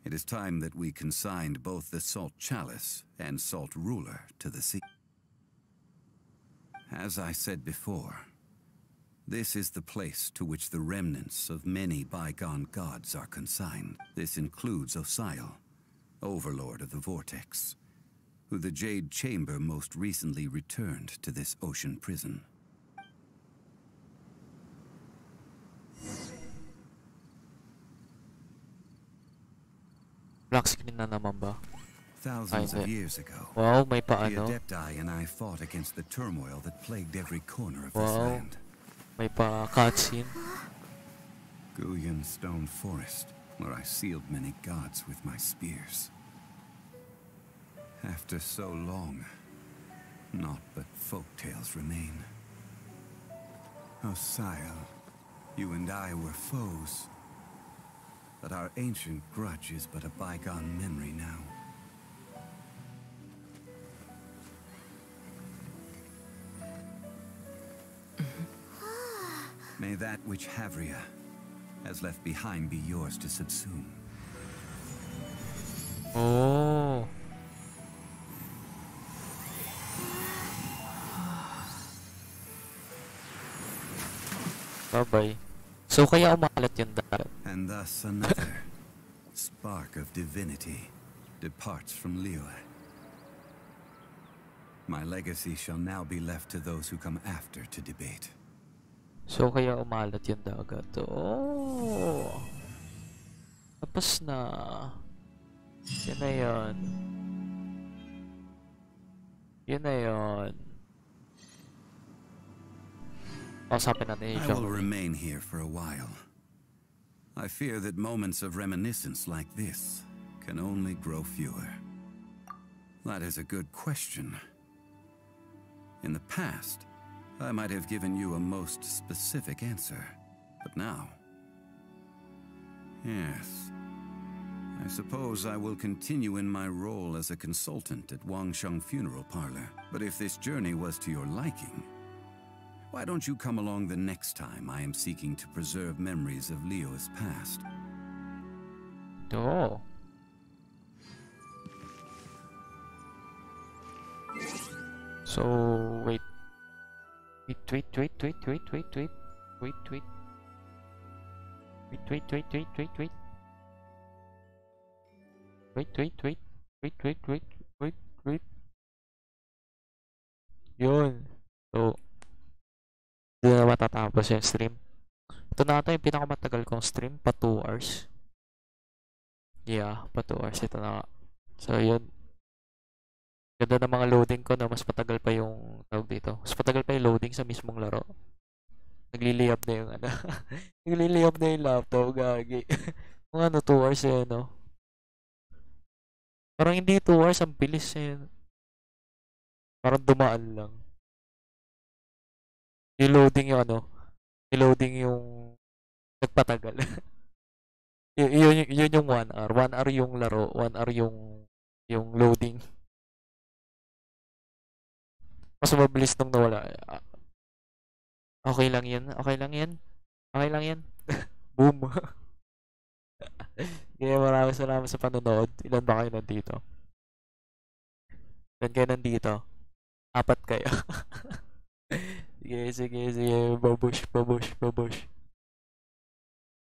it is time that we consigned both the Salt Chalice and Salt Ruler to the sea. As I said before, this is the place to which the remnants of many bygone gods are consigned. This includes Osial, Overlord of the Vortex, who the Jade Chamber most recently returned to this ocean prison. Black screen na naman ba? Thousands of years ago, wow, may the paano? Adepti and I fought against the turmoil that plagued every corner of this Wow, land. may pa cutscene. Guyan Stone Forest, where I sealed many gods with my spears. After so long, naught but folktales remain. Osial, you and I were foes, but our ancient grudge is but a bygone memory now. May that which Havria has left behind be yours to subsume. Oh. Bye-bye. So kaya umalat yung dagat. And thus another spark of divinity departs from Liyue. My legacy shall now be left to those who come after to debate. So kaya umalat yung dagat. Oh. Tapos na. Yun na yun. Yun na yun. Kausapin natin yung I will remain here for a while. I fear that moments of reminiscence like this can only grow fewer. That is a good question. In the past, I might have given you a most specific answer, but now... Yes. I suppose I will continue in my role as a consultant at Wangsheng Funeral Parlor. But if this journey was to your liking, why don't you come along the next time I am seeking to preserve memories of Leo's past? Oh. So, wait. Wait. Wait. Yun. So, hindi na matatapos yung stream. Ito na ata yung pinakamatagal kong stream. Pa 2 hours. Yeah, pa 2 hours. Ito na. So, yun. Ganda ng mga loading ko na mas patagal pa yung tawag dito. Mas patagal pa yung loading sa mismong laro. Nagliliyap na yung ano. Nagliliyap na yung laptop. Gagi. Kung ano, 2 hours eh, no? Parang hindi 2 hours. Ang bilis eh. Parang dumaan lang. I-loading yung ano. I-loading yung nagpatagal. Yun yung 1 hour. 1 hour yung laro. 1 hour yung loading. Mas mabilis nung nawala. Okay lang yan. Okay lang yan. Okay lang yan. Boom. Kaya maraming salamat sa panonood. Ilan ba kayo nandito? Ilan kayo nandito? 4 kayo. Sige. Babush.